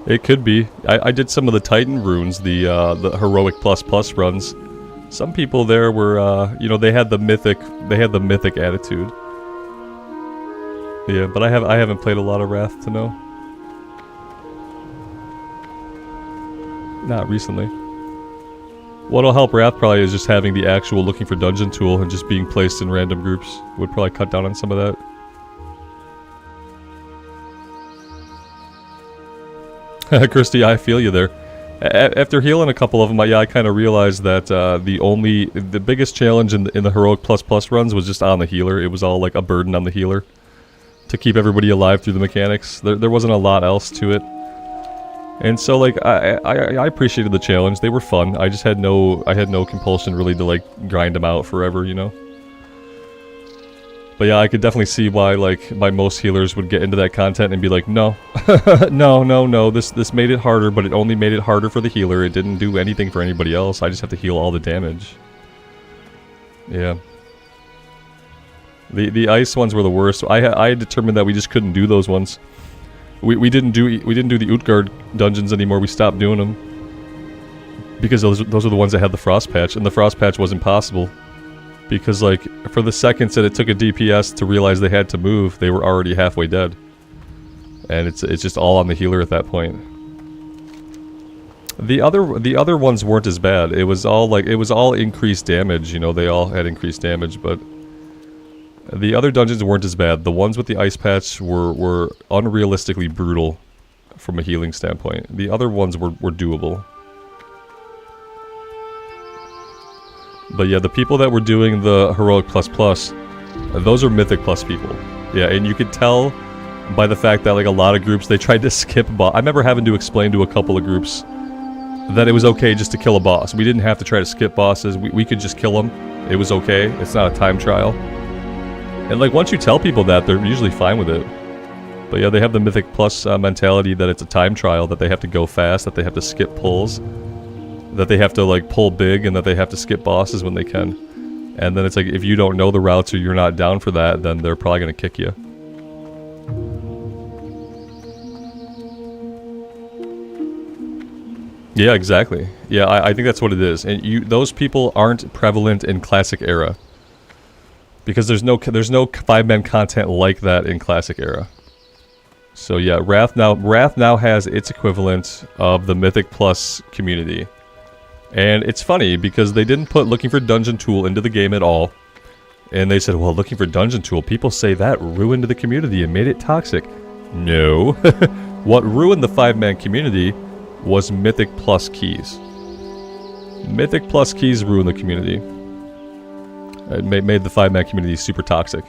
It could be. I did some of the Titan runes, the heroic plus runs. Some people there were, you know, they had the mythic attitude. Yeah, but I haven't played a lot of Wrath to know. Not recently. What'll help Wrath probably is just having the actual looking for dungeon tool and just being placed in random groups. Would probably cut down on some of that. Christy, I feel you there. After healing a couple of them, I kind of realized that the biggest challenge in the heroic plus runs was just on the healer. It was all like a burden on the healer to keep everybody alive through the mechanics. There wasn't a lot else to it, and so like I appreciated the challenge. They were fun. I just had no compulsion really to like grind them out forever, you know. But yeah, I could definitely see why most healers would get into that content and be like, no, no, this made it harder, but it only made it harder for the healer. It didn't do anything for anybody else. I just have to heal all the damage. Yeah. The ice ones were the worst. I determined that we just couldn't do those ones. We didn't do the Utgard dungeons anymore. We stopped doing them Because those are the ones that had the frost patch, and the frost patch wasn't possible. Because, like, for the seconds that it took a DPS to realize they had to move, they were already halfway dead. And it's just all on the healer at that point. The other ones weren't as bad. It was all increased damage, you know, they all had increased damage, but the other dungeons weren't as bad. The ones with the ice patch were unrealistically brutal from a healing standpoint. The other ones were doable. But yeah, the people that were doing the Heroic ++, those are Mythic Plus people. Yeah, and you could tell by the fact that, like, a lot of groups, they tried to skip boss. I remember having to explain to a couple of groups that it was okay just to kill a boss. We didn't have to try to skip bosses. We could just kill them. It was okay. It's not a time trial. And, like, once you tell people that, they're usually fine with it. But yeah, they have the Mythic Plus mentality that it's a time trial, that they have to go fast, that they have to skip pulls, that they have to, like, pull big, and that they have to skip bosses when they can. And then it's like, if you don't know the routes or you're not down for that, then they're probably going to kick you. Yeah, exactly. Yeah, I think that's what it is. And those people aren't prevalent in Classic Era. Because there's no 5-man content like that in Classic Era. So yeah, Wrath now has its equivalent of the Mythic Plus community. And it's funny because they didn't put looking for dungeon tool into the game at all. And they said, well, looking for dungeon tool, people say that ruined the community and made it toxic. No. What ruined the 5-man community was Mythic Plus keys. Mythic Plus keys ruined the community. It made the 5-man community super toxic.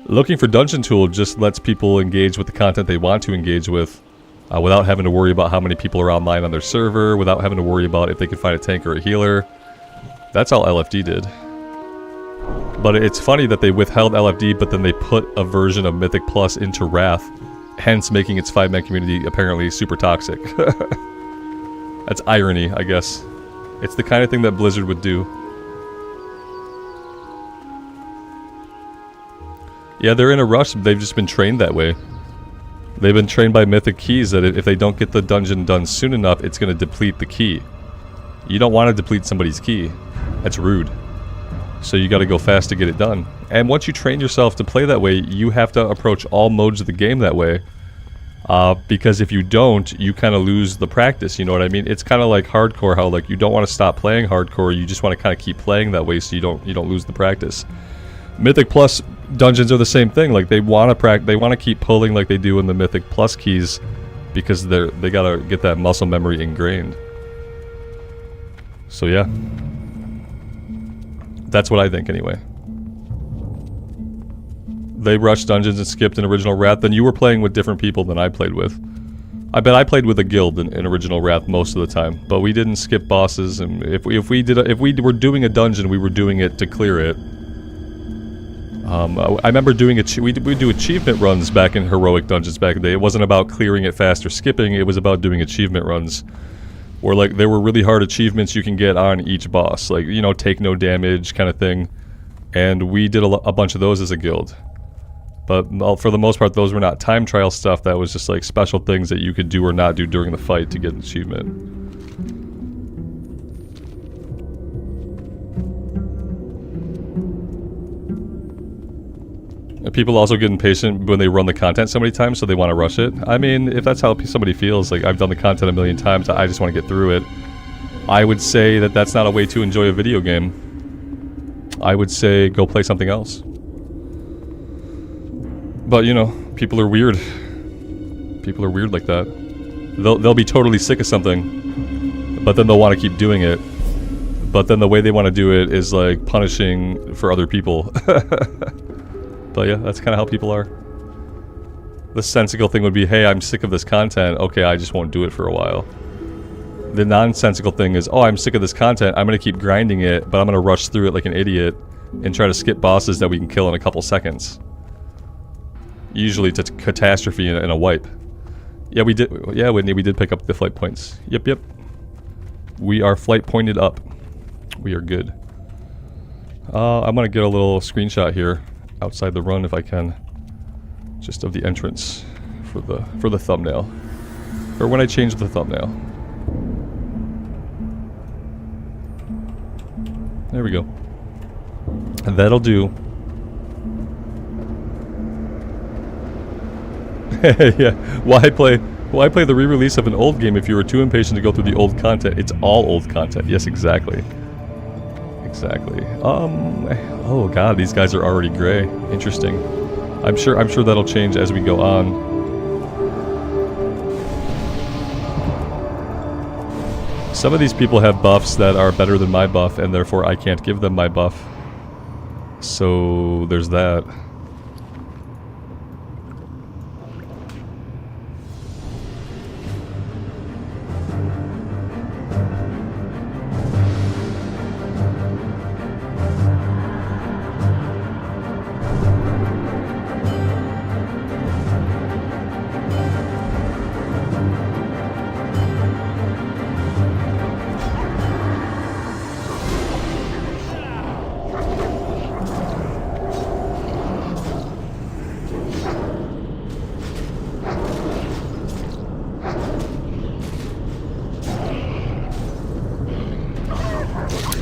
Looking for dungeon tool just lets people engage with the content they want to engage with. Without having to worry about how many people are online on their server, without having to worry about if they can find a tank or a healer. That's all LFD did. But it's funny that they withheld LFD, but then they put a version of Mythic Plus into Wrath, hence making its 5-man community apparently super toxic. That's irony, I guess. It's the kind of thing that Blizzard would do. Yeah, they're in a rush. They've just been trained that way. They've been trained by Mythic keys that if they don't get the dungeon done soon enough, it's going to deplete the key. You don't want to deplete somebody's key. That's rude. So you got to go fast to get it done. And once you train yourself to play that way, you have to approach all modes of the game that way. Because if you don't, you kind of lose the practice, you know what I mean? It's kind of like hardcore, how like you don't want to stop playing hardcore, you just want to kind of keep playing that way so you don't lose the practice. Mythic Plus dungeons are the same thing. Like they want to keep pulling like they do in the Mythic Plus keys because they gotta get that muscle memory ingrained. So yeah, that's what I think anyway. They rushed dungeons and skipped an original Wrath. Then you were playing with different people than I played with. I bet I played with a guild in original Wrath most of the time, but we didn't skip bosses. And if we were doing a dungeon, we were doing it to clear it. I remember doing we do achievement runs back in heroic dungeons back in the day. It wasn't about clearing it fast or skipping, it was about doing achievement runs. Where like there were really hard achievements you can get on each boss, like, you know, take no damage kind of thing. And we did a bunch of those as a guild. But for the most part, those were not time trial stuff, that was just like special things that you could do or not do during the fight to get an achievement. People also get impatient when they run the content so many times, so they want to rush it. I mean, if that's how somebody feels, like I've done the content a million times, I just want to get through it. I would say that that's not a way to enjoy a video game. I would say go play something else. But you know, people are weird. People are weird like that. They'll be totally sick of something, but then they'll want to keep doing it. But then the way they want to do it is like punishing for other people. But yeah, that's kind of how people are. The sensical thing would be, hey, I'm sick of this content. Okay, I just won't do it for a while. The nonsensical thing is, oh, I'm sick of this content. I'm going to keep grinding it, but I'm going to rush through it like an idiot and try to skip bosses that we can kill in a couple seconds. Usually to catastrophe in a wipe. Yeah, we did. Yeah, Whitney, we did pick up the flight points. Yep. We are flight pointed up. We are good. I'm going to get a little screenshot here. Outside the run if I can, just of the entrance for the thumbnail, or when I change the thumbnail. There we go. And that'll do. Yeah. Why play the re-release of an old game if you were too impatient to go through the old content? It's all old content. Yes, exactly. Exactly. Oh god, these guys are already gray. Interesting. I'm sure that'll change as we go on. Some of these people have buffs that are better than my buff, and therefore I can't give them my buff. So there's that.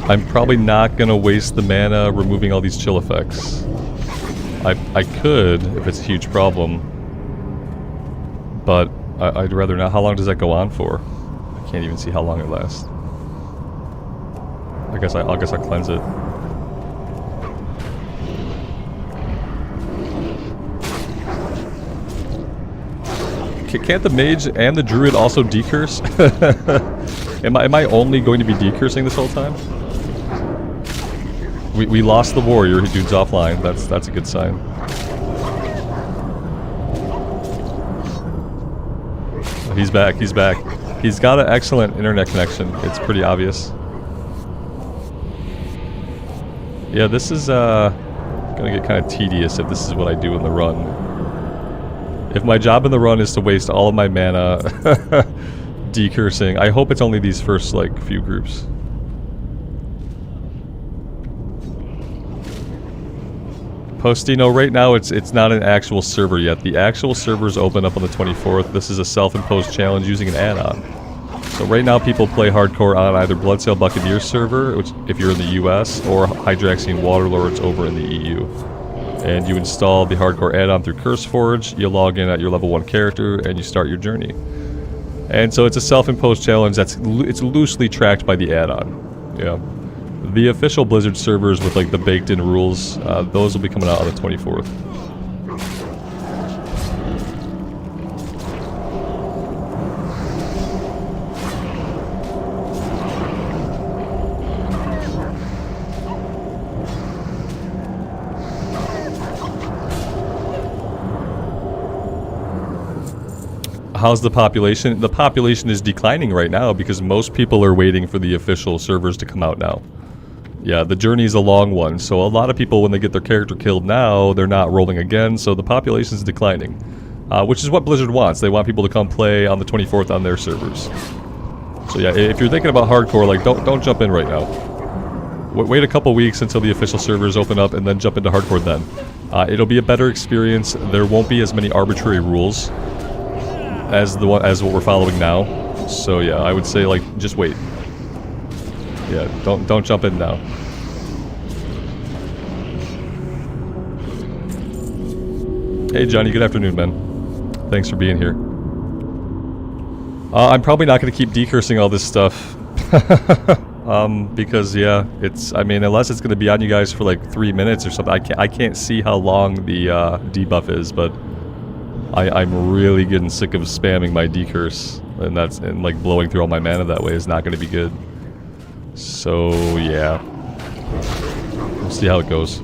I'm probably not gonna waste the mana removing all these chill effects. I could, if it's a huge problem. But I'd rather not. How long does that go on for? I can't even see how long it lasts. I guess I'll cleanse it. Can't the mage and the druid also decurse? Am I only going to be decursing this whole time? We lost the warrior. Dude's offline. That's a good sign. He's back. He's back. He's got an excellent internet connection. It's pretty obvious. Yeah, this is gonna get kind of tedious if this is what I do in the run. If my job in the run is to waste all of my mana decursing, I hope it's only these first like few groups. Postino, right now it's not an actual server yet. The actual servers open up on the 24th. This is a self-imposed challenge using an add-on. So right now people play hardcore on either Bloodsail Buccaneers server, which if you're in the US, or Hydraxian Waterlords over in the EU. And you install the hardcore add-on through CurseForge, you log in at your level 1 character, and you start your journey. And so it's a self-imposed challenge it's loosely tracked by the add-on. Yeah. The official Blizzard servers with like the baked-in rules, those will be coming out on the 24th. How's the population? The population is declining right now because most people are waiting for the official servers to come out now. Yeah, the journey is a long one, so a lot of people, when they get their character killed now, they're not rolling again, so the population is declining. Which is what Blizzard wants. They want people to come play on the 24th on their servers. So yeah, if you're thinking about hardcore, like, don't jump in right now. Wait a couple weeks until the official servers open up, and then jump into hardcore then. It'll be a better experience. There won't be as many arbitrary rules as what we're following now. So yeah, I would say, like, just wait. Yeah, don't jump in now. Hey Johnny, good afternoon, man. Thanks for being here. I'm probably not going to keep decursing all this stuff. Because yeah, I mean, unless it's going to be on you guys for like 3 minutes or something. I can't see how long the debuff is, but I'm really getting sick of spamming my decurse, and like blowing through all my mana that way is not going to be good. So yeah, we'll see how it goes.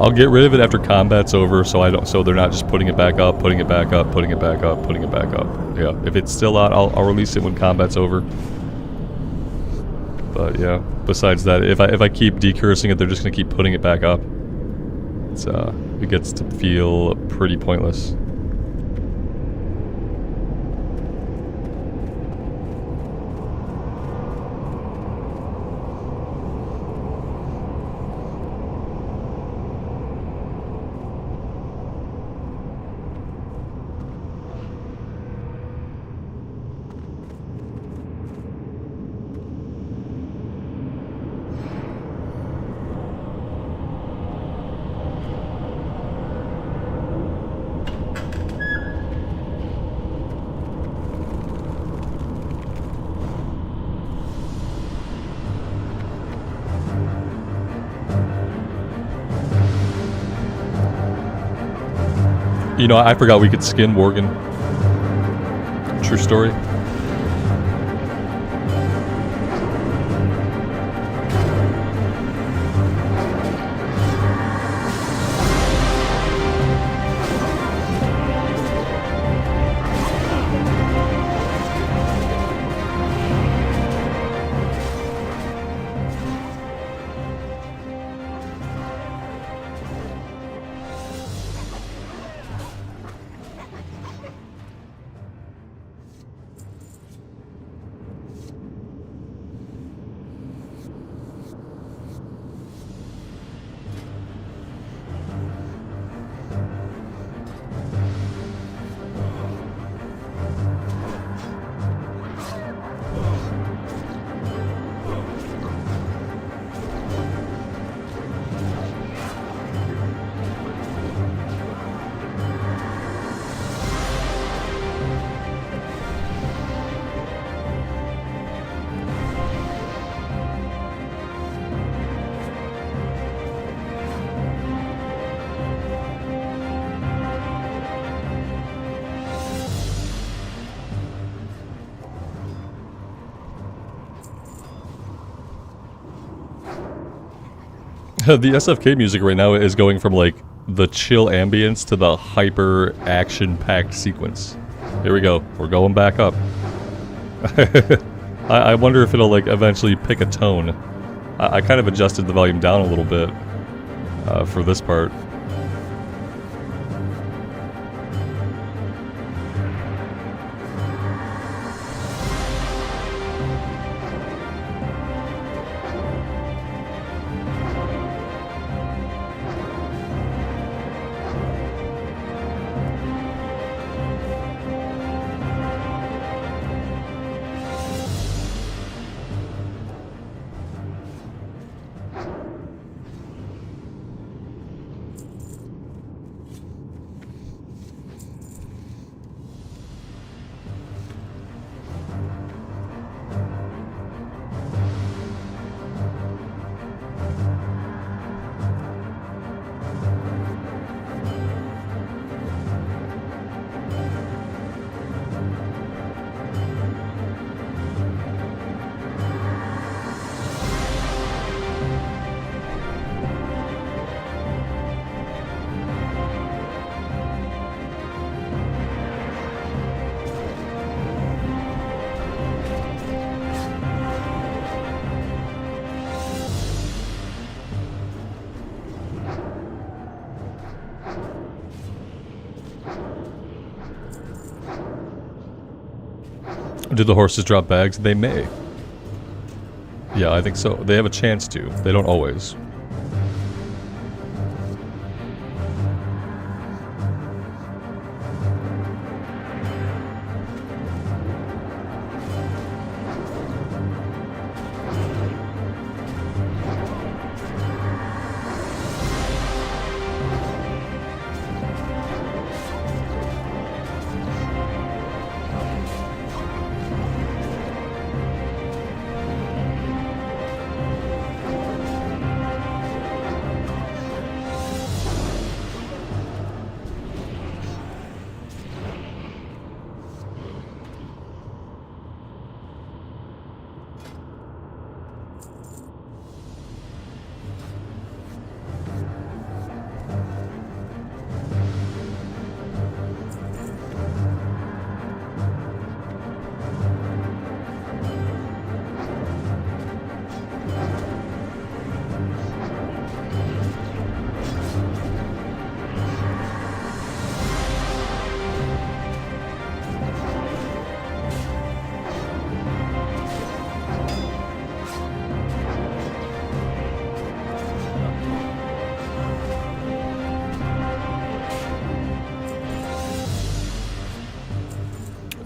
I'll get rid of it after combat's over, so they're not just putting it back up, putting it back up, putting it back up, putting it back up. Yeah, if it's still out, I'll release it when combat's over. But yeah, besides that, if I keep decursing it, they're just gonna keep putting it back up. It gets to feel pretty pointless. You know, I forgot we could skin Worgen. True story. The SFK music right now is going from like the chill ambience to the hyper action-packed sequence. Here we go. We're going back up. I wonder if it'll like eventually pick a tone. I kind of adjusted the volume down a little bit for this part. Do the horses drop bags? They may. Yeah, I think so. They have a chance to. They don't always.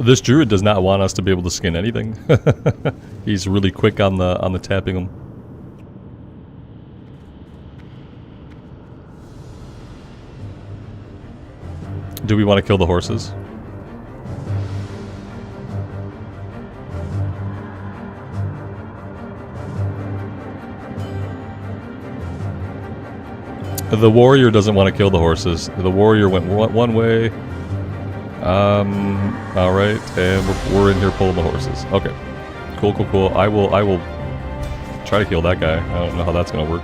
This druid does not want us to be able to skin anything. He's really quick on the tapping them. Do we want to kill the horses? The warrior doesn't want to kill the horses. The warrior went one way. Alright, and we're in here pulling the horses. Okay. Cool, cool, cool. I will try to kill that guy. I don't know how that's gonna work.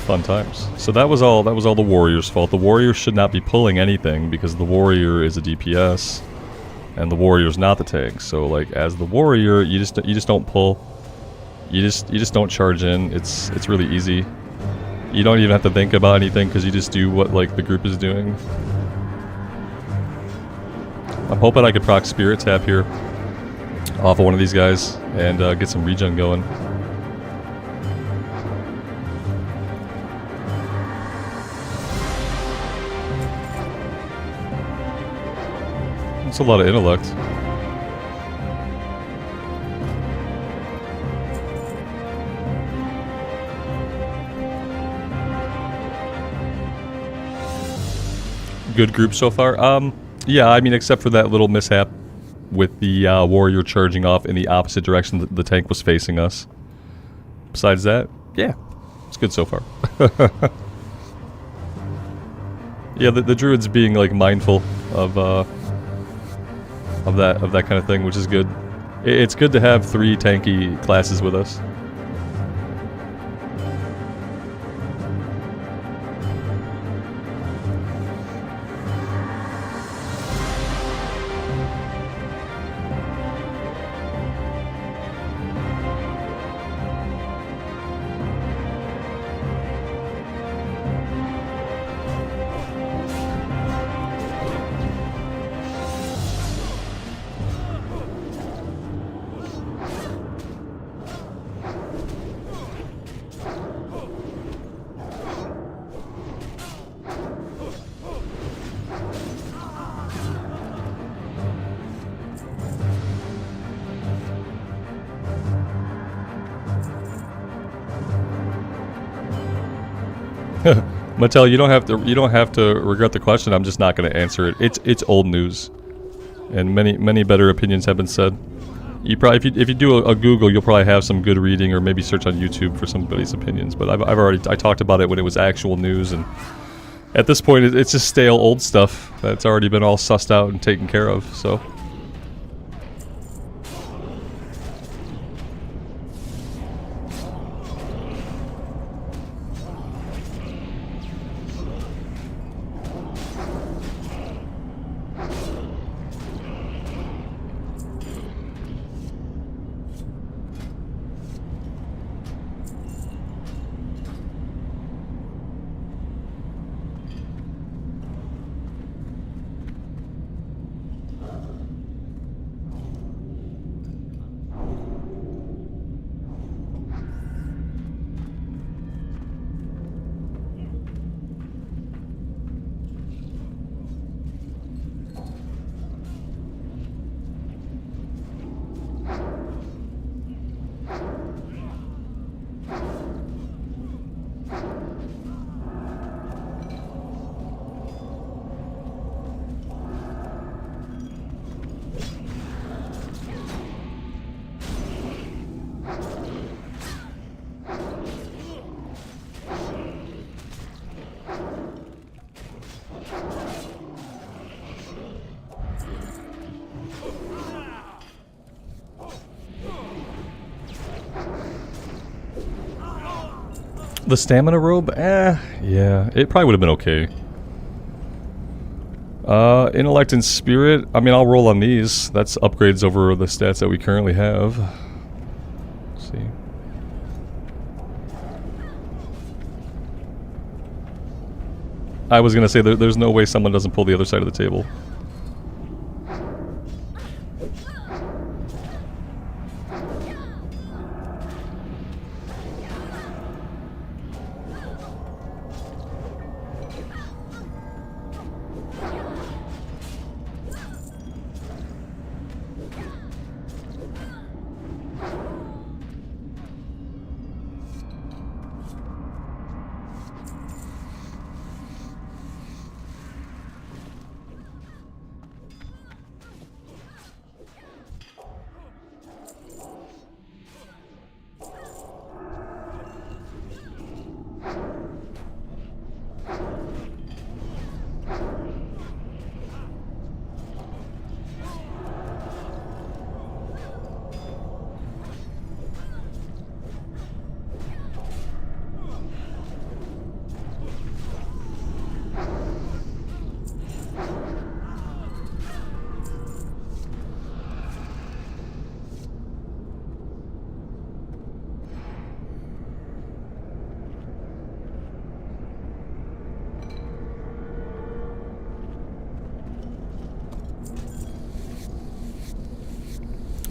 Fun times. So that was all the warrior's fault. The warrior should not be pulling anything because the warrior is a DPS and the warrior's not the tank. So like as the warrior, you just don't pull. You just don't charge in. It's really easy. You don't even have to think about anything because you just do what like the group is doing. I'm hoping I could proc Spirit Tap here off of one of these guys and get some regen going. It's a lot of intellect. Good group so far. Yeah, I mean, except for that little mishap with the warrior charging off in the opposite direction that the tank was facing us. Besides that, yeah, it's good so far. Yeah, the druid's being like mindful of that kind of thing, which is good. It's good to have 3 tanky classes with us. Mattel, you don't have to regret the question. I'm just not going to answer it. It's old news, and many better opinions have been said. You probably if you do a Google, you'll probably have some good reading, or maybe search on YouTube for somebody's opinions. But I talked about it when it was actual news, and at this point it's just stale old stuff that's already been all sussed out and taken care of. So. The stamina robe? Yeah, it probably would have been okay. Intellect and spirit, I mean, I'll roll on these. That's upgrades over the stats that we currently have. Let's see. I was gonna say there's no way someone doesn't pull the other side of the table.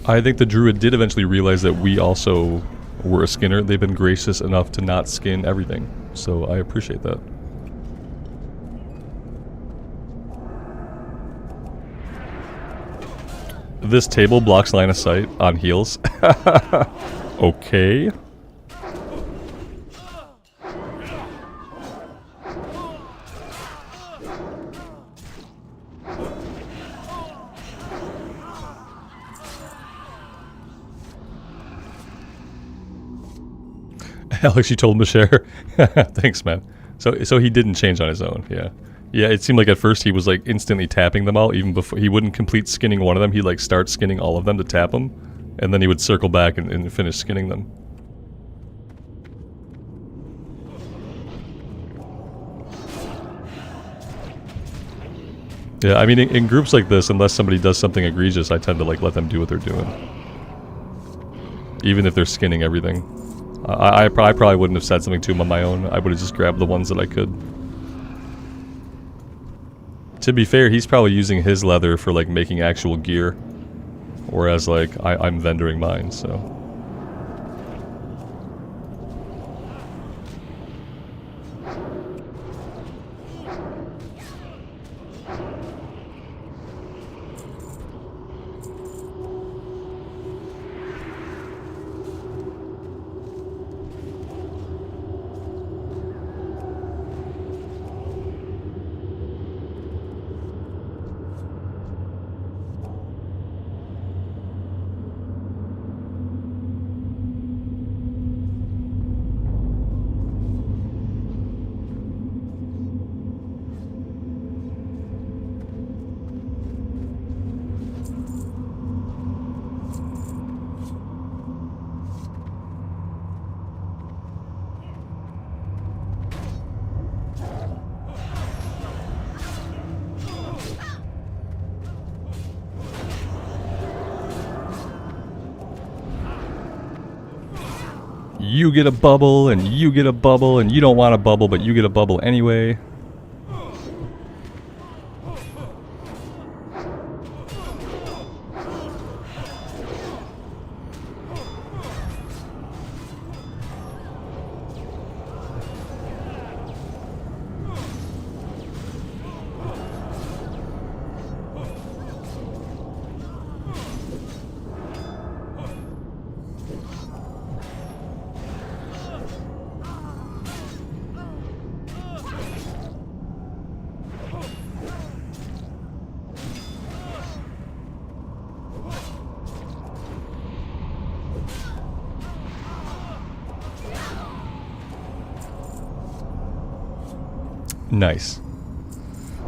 I think the druid did eventually realize that we also were a skinner. They've been gracious enough to not skin everything, so I appreciate that. This table blocks line of sight on heals. Okay. Alex, you told him to share. Thanks, man. So he didn't change on his own, yeah. Yeah, it seemed like at first he was like instantly tapping them all, even before he wouldn't complete skinning one of them. He'd like start skinning all of them to tap them, and then he would circle back and finish skinning them. Yeah, I mean, in groups like this, unless somebody does something egregious, I tend to like let them do what they're doing, even if they're skinning everything. I probably wouldn't have said something to him on my own. I would have just grabbed the ones that I could. To be fair, he's probably using his leather for like making actual gear, whereas like I'm vendoring mine, so. You get a bubble, and you get a bubble, and you don't want a bubble, but you get a bubble anyway. Nice.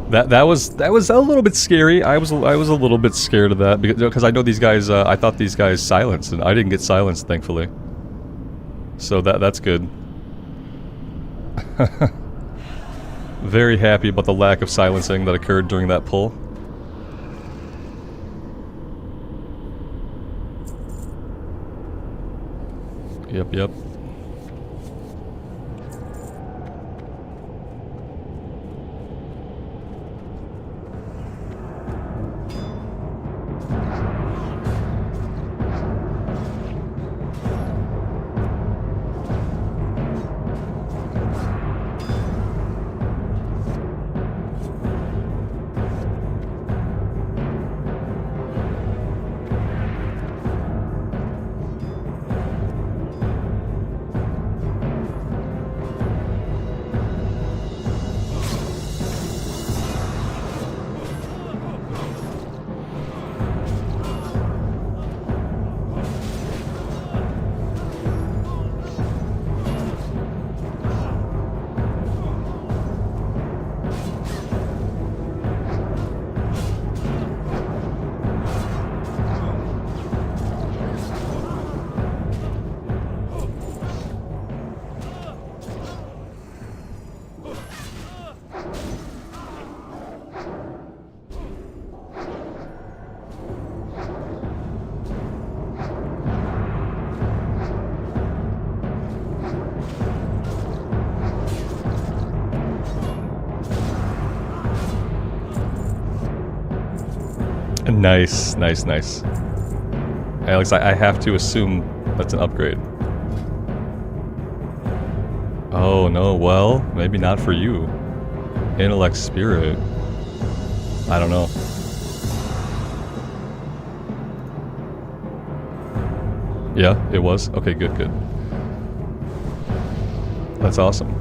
That was a little bit scary. I was a little bit scared of that because I know these guys. I thought these guys silenced, and I didn't get silenced, thankfully. So that's good. Very happy about the lack of silencing that occurred during that pull. Yep. Nice. Alex, I have to assume that's an upgrade. Oh, no, well, maybe not for you. Intellect Spirit. I don't know. Yeah, it was? Okay, good, good. That's awesome.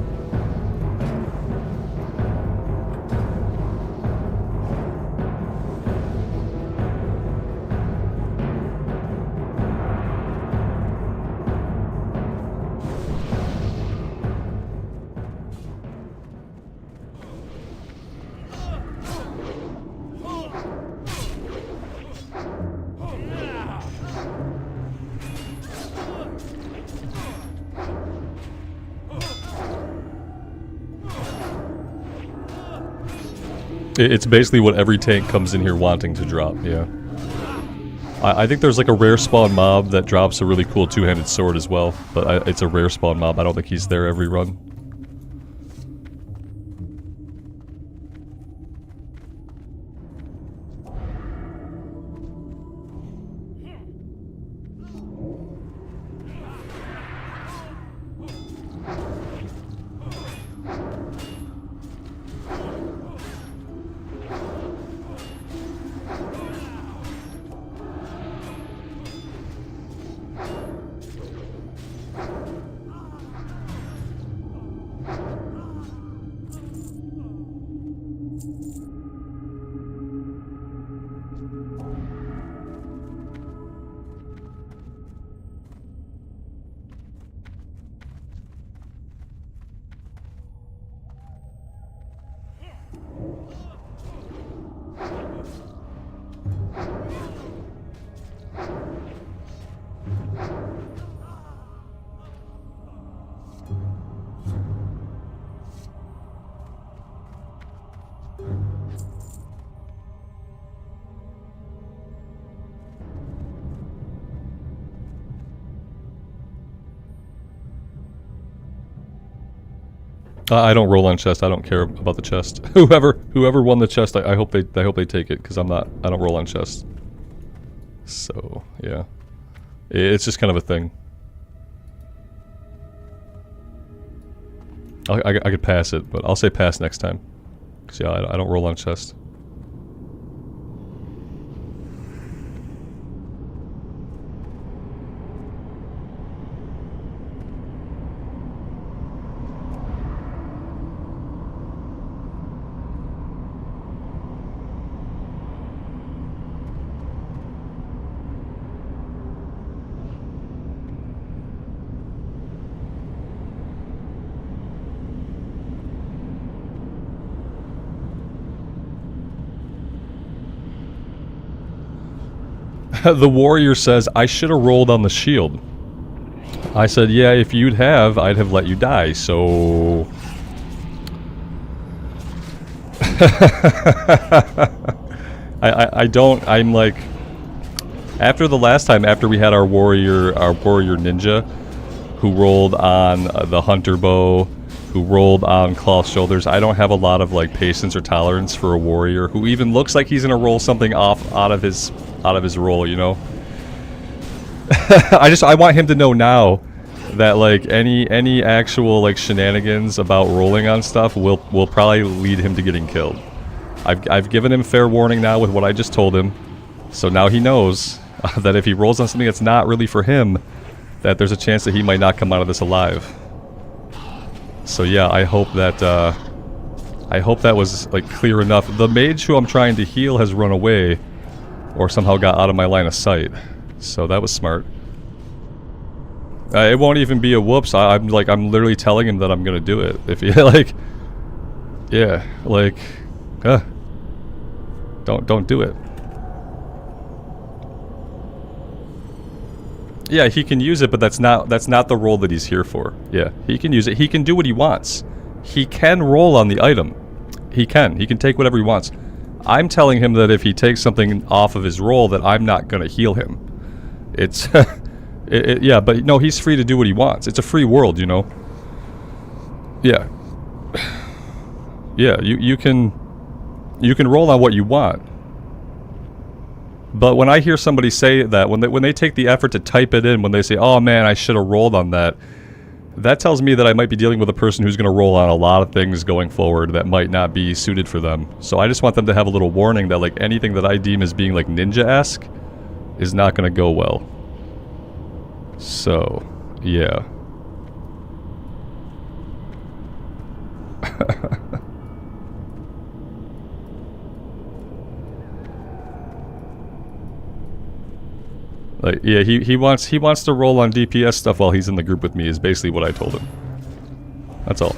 It's basically what every tank comes in here wanting to drop, yeah. I think there's like a rare spawn mob that drops a really cool two-handed sword as well, but it's a rare spawn mob. I don't think he's there every run. I don't roll on chest. I don't care about the chest. Whoever won the chest, I hope they take it, because I don't roll on chest. So yeah, it's just kind of a thing. I could pass it, but I'll say pass next time. Cause yeah, I don't roll on chest. The warrior says, I should have rolled on the shield. I said, yeah, if you'd have, I'd have let you die, so... I don't, I'm like... After the last time, after we had our warrior ninja, who rolled on the hunter bow, who rolled on cloth shoulders, I don't have a lot of like patience or tolerance for a warrior who even looks like he's gonna roll something off out of his roll, you know? I want him to know now that like any actual like shenanigans about rolling on stuff will probably lead him to getting killed. I've given him fair warning now with what I just told him, so now he knows that if he rolls on something that's not really for him, that there's a chance that he might not come out of this alive. So yeah, I hope that was like clear enough. The mage who I'm trying to heal has run away, or somehow got out of my line of sight. So that was smart. It won't even be a whoops. I'm literally telling him that I'm gonna do it. If he like, yeah, like, don't do it. Yeah, he can use it, but that's not the role that he's here for. Yeah, he can use it. He can do what he wants. He can roll on the item. He can take whatever he wants. I'm telling him that if he takes something off of his roll, that I'm not gonna heal him. It's, yeah, but no, he's free to do what he wants. It's a free world, you know. Yeah. Yeah, you can roll on what you want. But when I hear somebody say that, when they take the effort to type it in, when they say, "Oh man, I should have rolled on that," that tells me that I might be dealing with a person who's going to roll on a lot of things going forward that might not be suited for them. So I just want them to have a little warning that like anything that I deem as being like ninja-esque is not going to go well. So, yeah. Like, yeah, he wants to roll on DPS stuff while he's in the group with me is basically what I told him. That's all.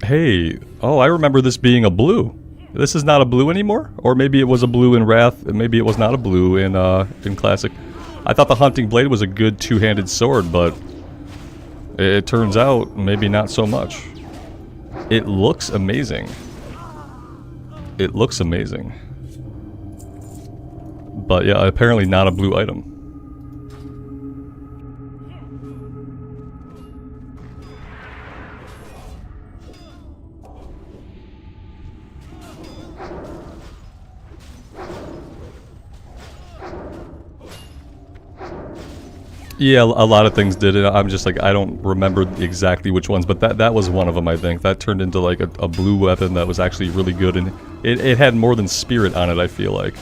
Hey, oh, I remember this being a blue. This is not a blue anymore? Or maybe it was a blue in Wrath, and maybe it was not a blue in Classic. I thought the Hunting Blade was a good two-handed sword, but it turns out maybe not so much. It looks amazing. It looks amazing. But yeah, apparently not a blue item. Yeah, a lot of things did it. I'm just like, I don't remember exactly which ones, but that was one of them, I think. That turned into like a blue weapon that was actually really good, and it had more than spirit on it, I feel like.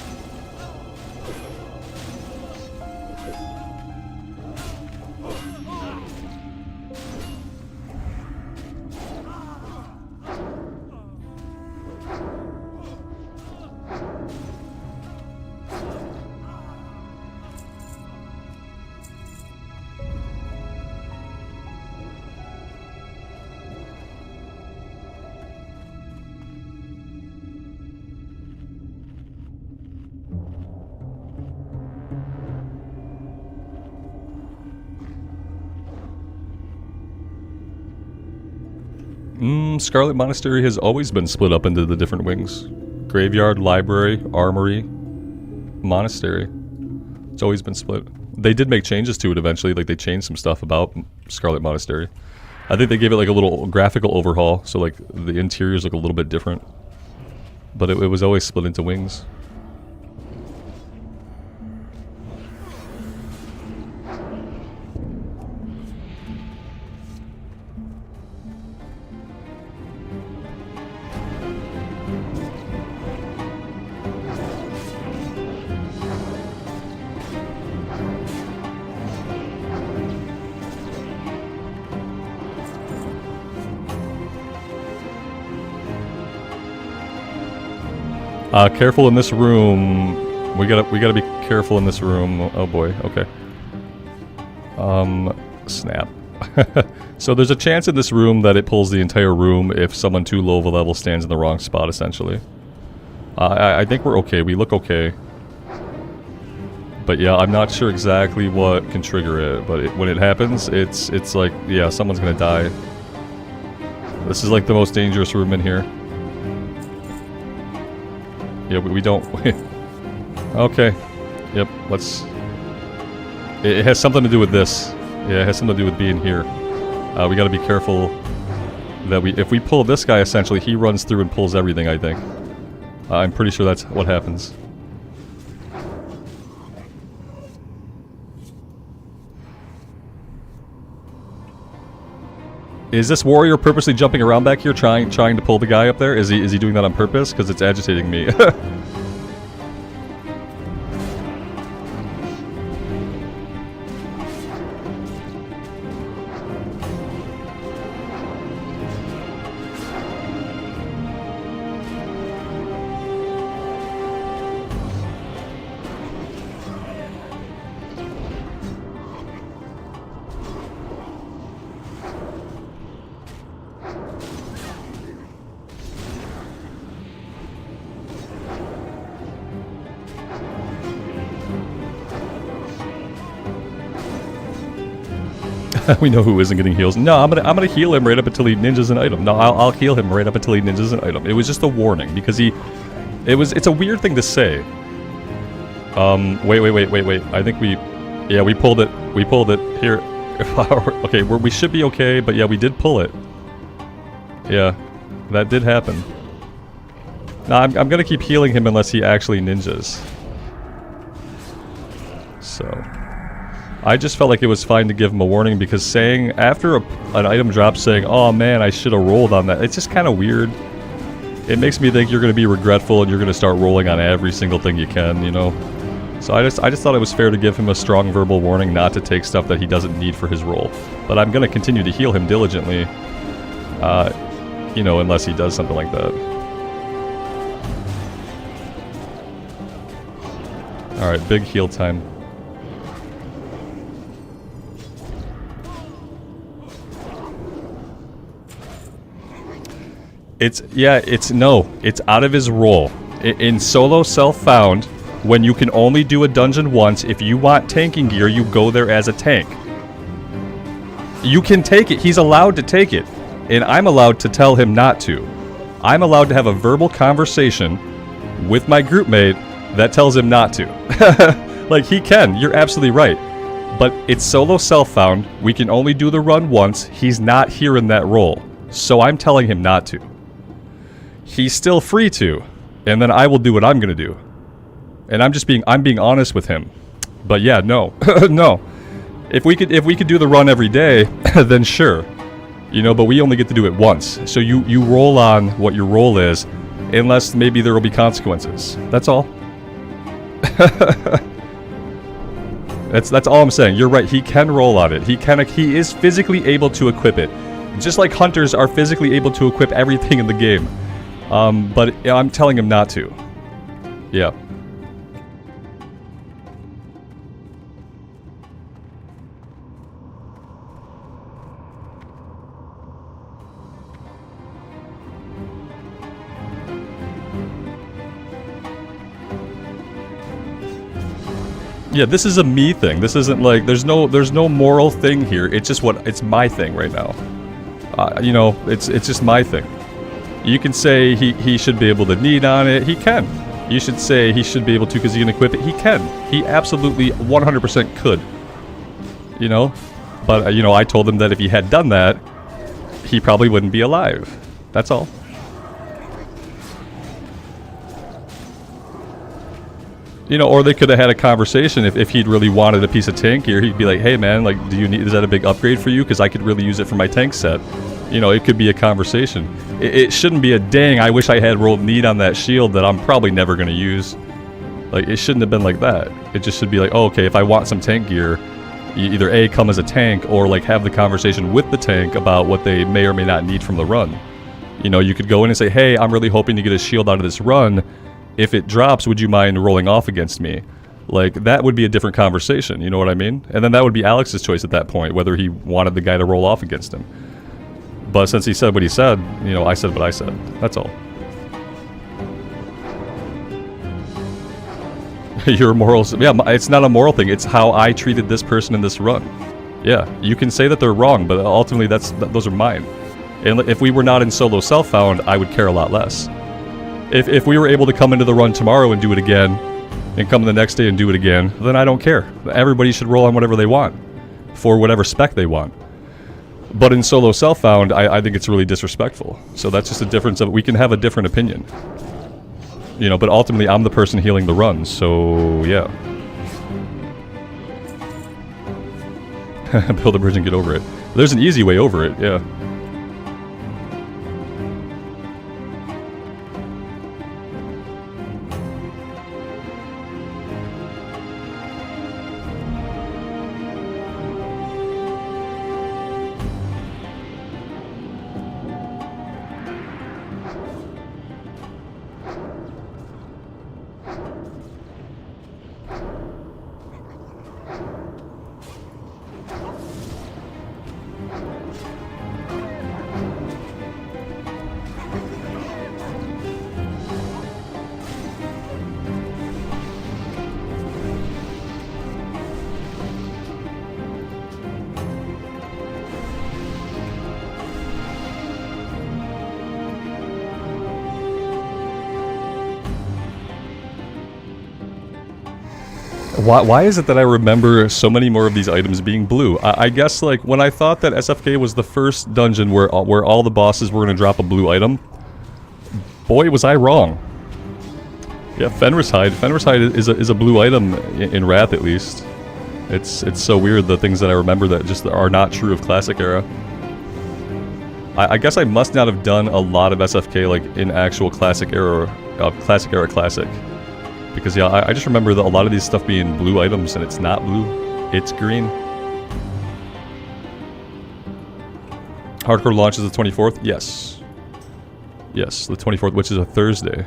Scarlet Monastery has always been split up into the different wings. Graveyard, Library, Armory, Monastery. It's always been split. They did make changes to it eventually, like they changed some stuff about Scarlet Monastery. I think they gave it like a little graphical overhaul, so like the interiors look a little bit different. But it was always split into wings. Careful in this room. We gotta be careful in this room. Oh boy, okay. Snap. So there's a chance in this room that it pulls the entire room if someone too low of a level stands in the wrong spot, essentially. I think we're okay. We look okay. But yeah, I'm not sure exactly what can trigger it, but when it happens, it's like, yeah, someone's gonna die. This is like the most dangerous room in here. Yeah, we don't... Okay. Yep, let's... It has something to do with this. Yeah, it has something to do with being here. We gotta be careful that if we pull this guy, essentially, he runs through and pulls everything, I think. I'm pretty sure that's what happens. Is this warrior purposely jumping around back here, trying to pull the guy up there? Is he doing that on purpose? Because it's agitating me. We know who isn't getting heals. No, I'm gonna heal him right up until he ninjas an item. No, I'll heal him right up until he ninjas an item. It was just a warning because it's a weird thing to say. Wait. I think we pulled it. We pulled it here. Okay, we should be okay, but yeah, we did pull it. Yeah, that did happen. Now I'm gonna keep healing him unless he actually ninjas. So, I just felt like it was fine to give him a warning because saying after an item drop saying, "Oh man, I should have rolled on that," it's just kind of weird. It makes me think you're gonna be regretful and you're gonna start rolling on every single thing you can, you know. So I just thought it was fair to give him a strong verbal warning not to take stuff that he doesn't need for his roll. But I'm gonna continue to heal him diligently, you know, unless he does something like that. All right, big heal time. It's out of his role. In solo self-found, when you can only do a dungeon once, if you want tanking gear, you go there as a tank. You can take it. He's allowed to take it. And I'm allowed to tell him not to. I'm allowed to have a verbal conversation with my group mate that tells him not to. Like, he can. You're absolutely right. But it's solo self-found. We can only do the run once. He's not here in that role. So I'm telling him not to. He's still free to. And then I will do what I'm going to do. And I'm being honest with him. But yeah, no. No. If we could do the run every day, then sure. You know, but we only get to do it once. So you roll on what your role is, unless maybe there will be consequences. That's all. That's all I'm saying. You're right. He can roll on it. He is physically able to equip it. Just like hunters are physically able to equip everything in the game. But I'm telling him not to. Yeah. Yeah, this is a me thing. This isn't like there's no moral thing here. It's just it's my thing right now. You know, it's just my thing. You can say he should be able to need on it. He can. You should say he should be able to because he can equip it. He can. He absolutely 100% could. You know, but you know, I told him that if he had done that, he probably wouldn't be alive. That's all. You know, or they could have had a conversation if he'd really wanted a piece of tank gear. He'd be like, hey man, like, is that a big upgrade for you? Because I could really use it for my tank set. You know, it could be a conversation. It shouldn't be a dang, I wish I had rolled need on that shield that I'm probably never going to use. Like, it shouldn't have been like that. It just should be like, oh, okay, if I want some tank gear, you either A, come as a tank, or like have the conversation with the tank about what they may or may not need from the run. You know, you could go in and say, hey, I'm really hoping to get a shield out of this run. If it drops, would you mind rolling off against me? Like, that would be a different conversation, you know what I mean? And then that would be Alex's choice at that point, whether he wanted the guy to roll off against him. But since he said what he said, you know, I said what I said. That's all. Your morals... Yeah, it's not a moral thing. It's how I treated this person in this run. Yeah, you can say that they're wrong, but ultimately those are mine. And if we were not in solo self-found, I would care a lot less. If we were able to come into the run tomorrow and do it again, and come the next day and do it again, then I don't care. Everybody should roll on whatever they want, for whatever spec they want. But in solo self-found, I think it's really disrespectful. So that's just a difference of, we can have a different opinion. You know, but ultimately I'm the person healing the run, so yeah. Build a bridge and get over it. There's an easy way over it, yeah. Why is it that I remember so many more of these items being blue? I guess, like, when I thought that SFK was the first dungeon where all the bosses were going to drop a blue item, boy, was I wrong. Yeah, Fenris Hide. Fenris Hide is a blue item in Wrath, at least. It's so weird, the things that I remember that just are not true of Classic Era. I guess I must not have done a lot of SFK, like, in actual Classic Era Classic. Because, yeah, I just remember that a lot of these stuff being blue items, and it's not blue. It's green. Hardcore launches the 24th? Yes. Yes, the 24th, which is a Thursday.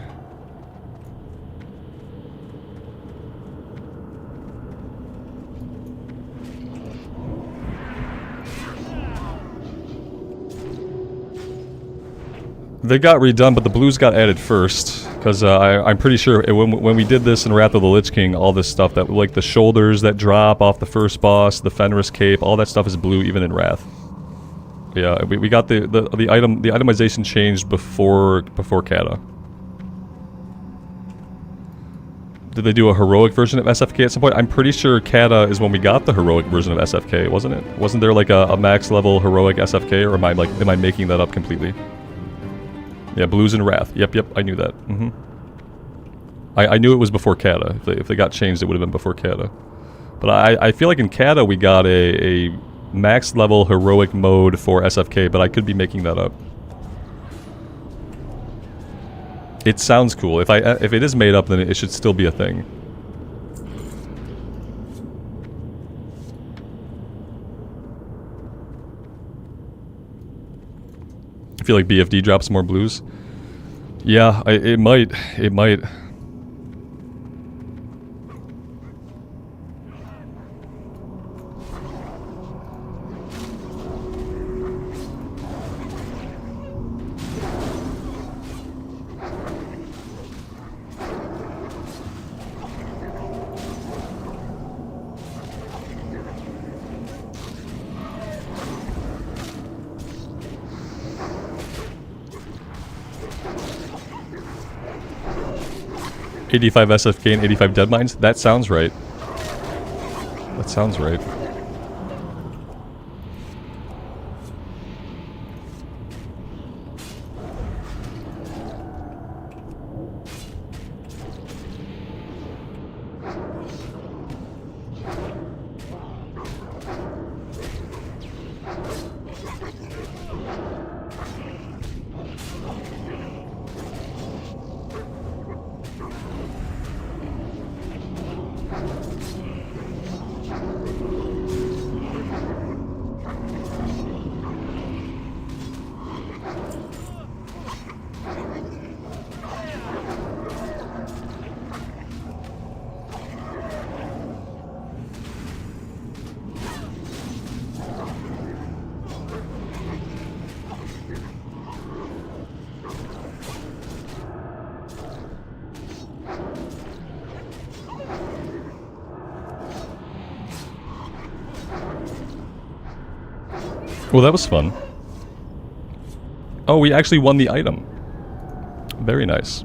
They got redone, but the blues got added first. Because I'm pretty sure when we did this in Wrath of the Lich King, all this stuff, that like the shoulders that drop off the first boss, the Fenris cape, all that stuff is blue even in Wrath. Yeah, we got the itemization changed before Kata. Did they do a heroic version of SFK at some point? I'm pretty sure Kata is when we got the heroic version of SFK, wasn't it? Wasn't there like a max level heroic SFK, or am I making that up completely? Yeah, blues and Wrath. Yep, I knew that. I knew it was before Kata. If they got changed, it would have been before Kata. But I feel like in Kata we got a max level heroic mode for SFK, but I could be making that up. It sounds cool. If it is made up, then it should still be a thing. I feel like BFD drops more blues. Yeah, it might. It might. $85 SFK and 85 Deadmines? That sounds right. That sounds right. Well, that was fun. Oh, we actually won the item. Very nice.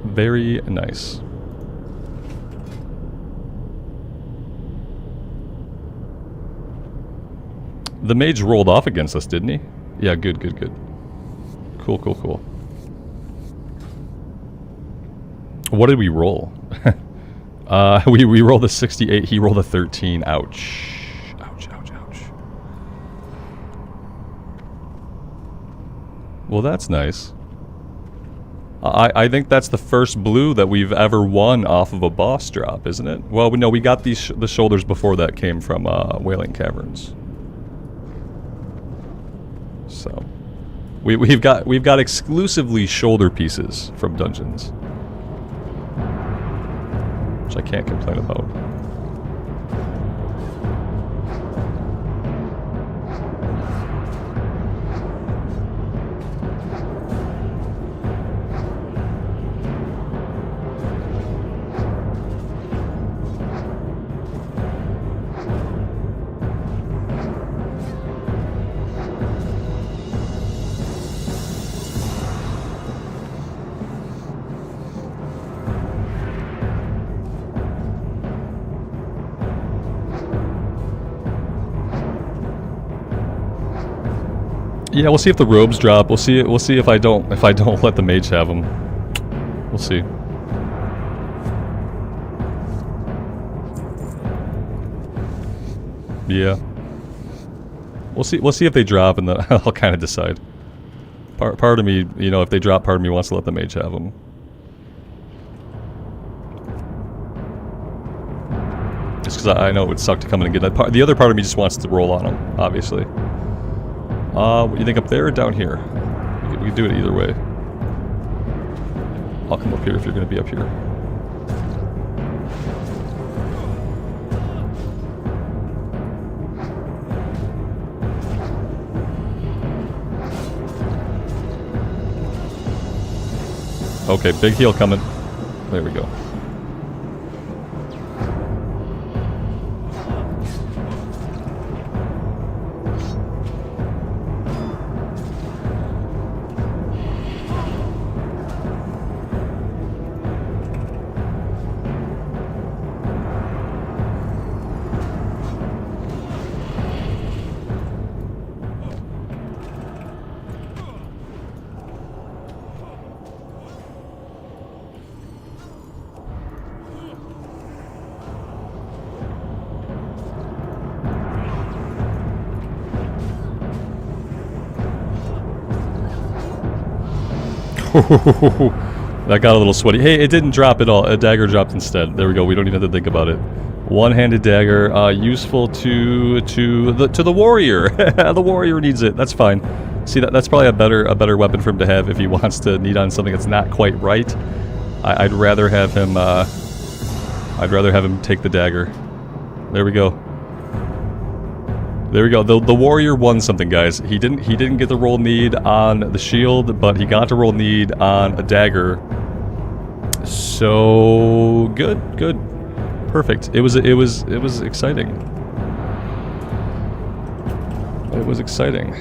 Very nice. The mage rolled off against us, didn't he? Yeah, good. Cool. What did we roll? We rolled a 68, he rolled a 13. Ouch. Well, that's nice. I think that's the first blue that we've ever won off of a boss drop, isn't it? Well, no, we got these the shoulders before that came from Wailing Caverns. So, we've got exclusively shoulder pieces from dungeons, which I can't complain about. Yeah, we'll see if the robes drop. We'll see if I don't let the mage have them. We'll see. Yeah. We'll see if they drop, and then I'll kind of decide. Part of me, you know, if they drop, part of me wants to let the mage have them. Just because I know it would suck to come in and get that part. The other part of me just wants to roll on them, obviously. What do you think, up there or down here? We can do it either way. I'll come up here if you're going to be up here. Okay, big heal coming. There we go. That got a little sweaty. Hey, it didn't drop at all. A dagger dropped instead. There we go. We don't even have to think about it. One-handed dagger, useful to the warrior. The warrior needs it. That's fine. See, that's probably a better weapon for him to have if he wants to need on something that's not quite right. I'd rather have him. I'd rather have him take the dagger. There we go. There we go. The warrior won something, guys. He didn't get the roll need on the shield, but he got to roll need on a dagger. So good. Perfect. It was exciting. It was exciting.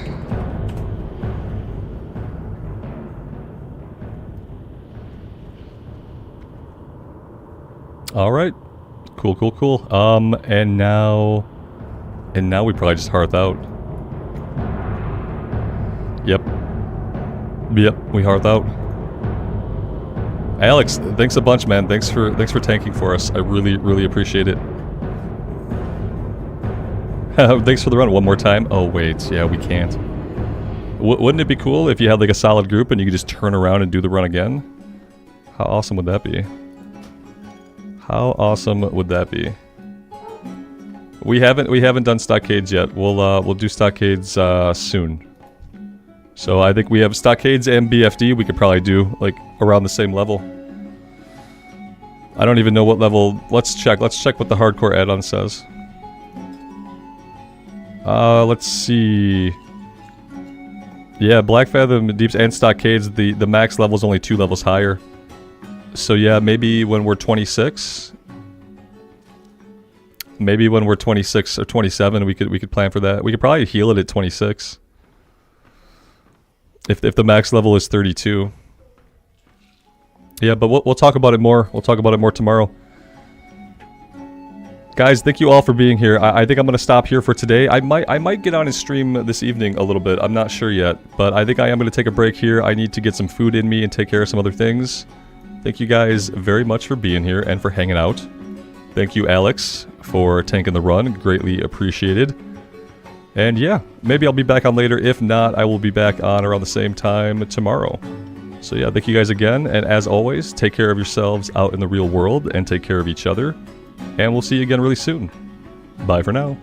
All right. Cool. And now we probably just hearth out. Yep, we hearth out. Alex, thanks a bunch, man. Thanks for tanking for us. I really appreciate it. Thanks for the run one more time. Oh wait, yeah, we can't. Wouldn't it be cool if you had like a solid group and you could just turn around and do the run again? How awesome would that be? How awesome would that be? We haven't done stockades yet. We'll do stockades soon. So I think we have stockades and BFD. We could probably do like around the same level. I don't even know what level. Let's check what the hardcore add-on says. Let's see. Yeah, Black Fathom, Deeps, and stockades. The max level is only 2 levels higher. So yeah, maybe when we're 26. Maybe when we're 26 or 27, we could plan for that. We could probably heal it at 26. If the max level is 32. Yeah, but we'll talk about it more. We'll talk about it more tomorrow. Guys, thank you all for being here. I think I'm gonna stop here for today. I might get on and stream this evening a little bit. I'm not sure yet, but I think I am gonna take a break here. I need to get some food in me and take care of some other things. Thank you guys very much for being here and for hanging out. Thank you, Alex, for tanking the run. Greatly appreciated. And yeah, maybe I'll be back on later. If not, I will be back on around the same time tomorrow. So yeah, thank you guys again. And as always, take care of yourselves out in the real world and take care of each other. And we'll see you again really soon. Bye for now.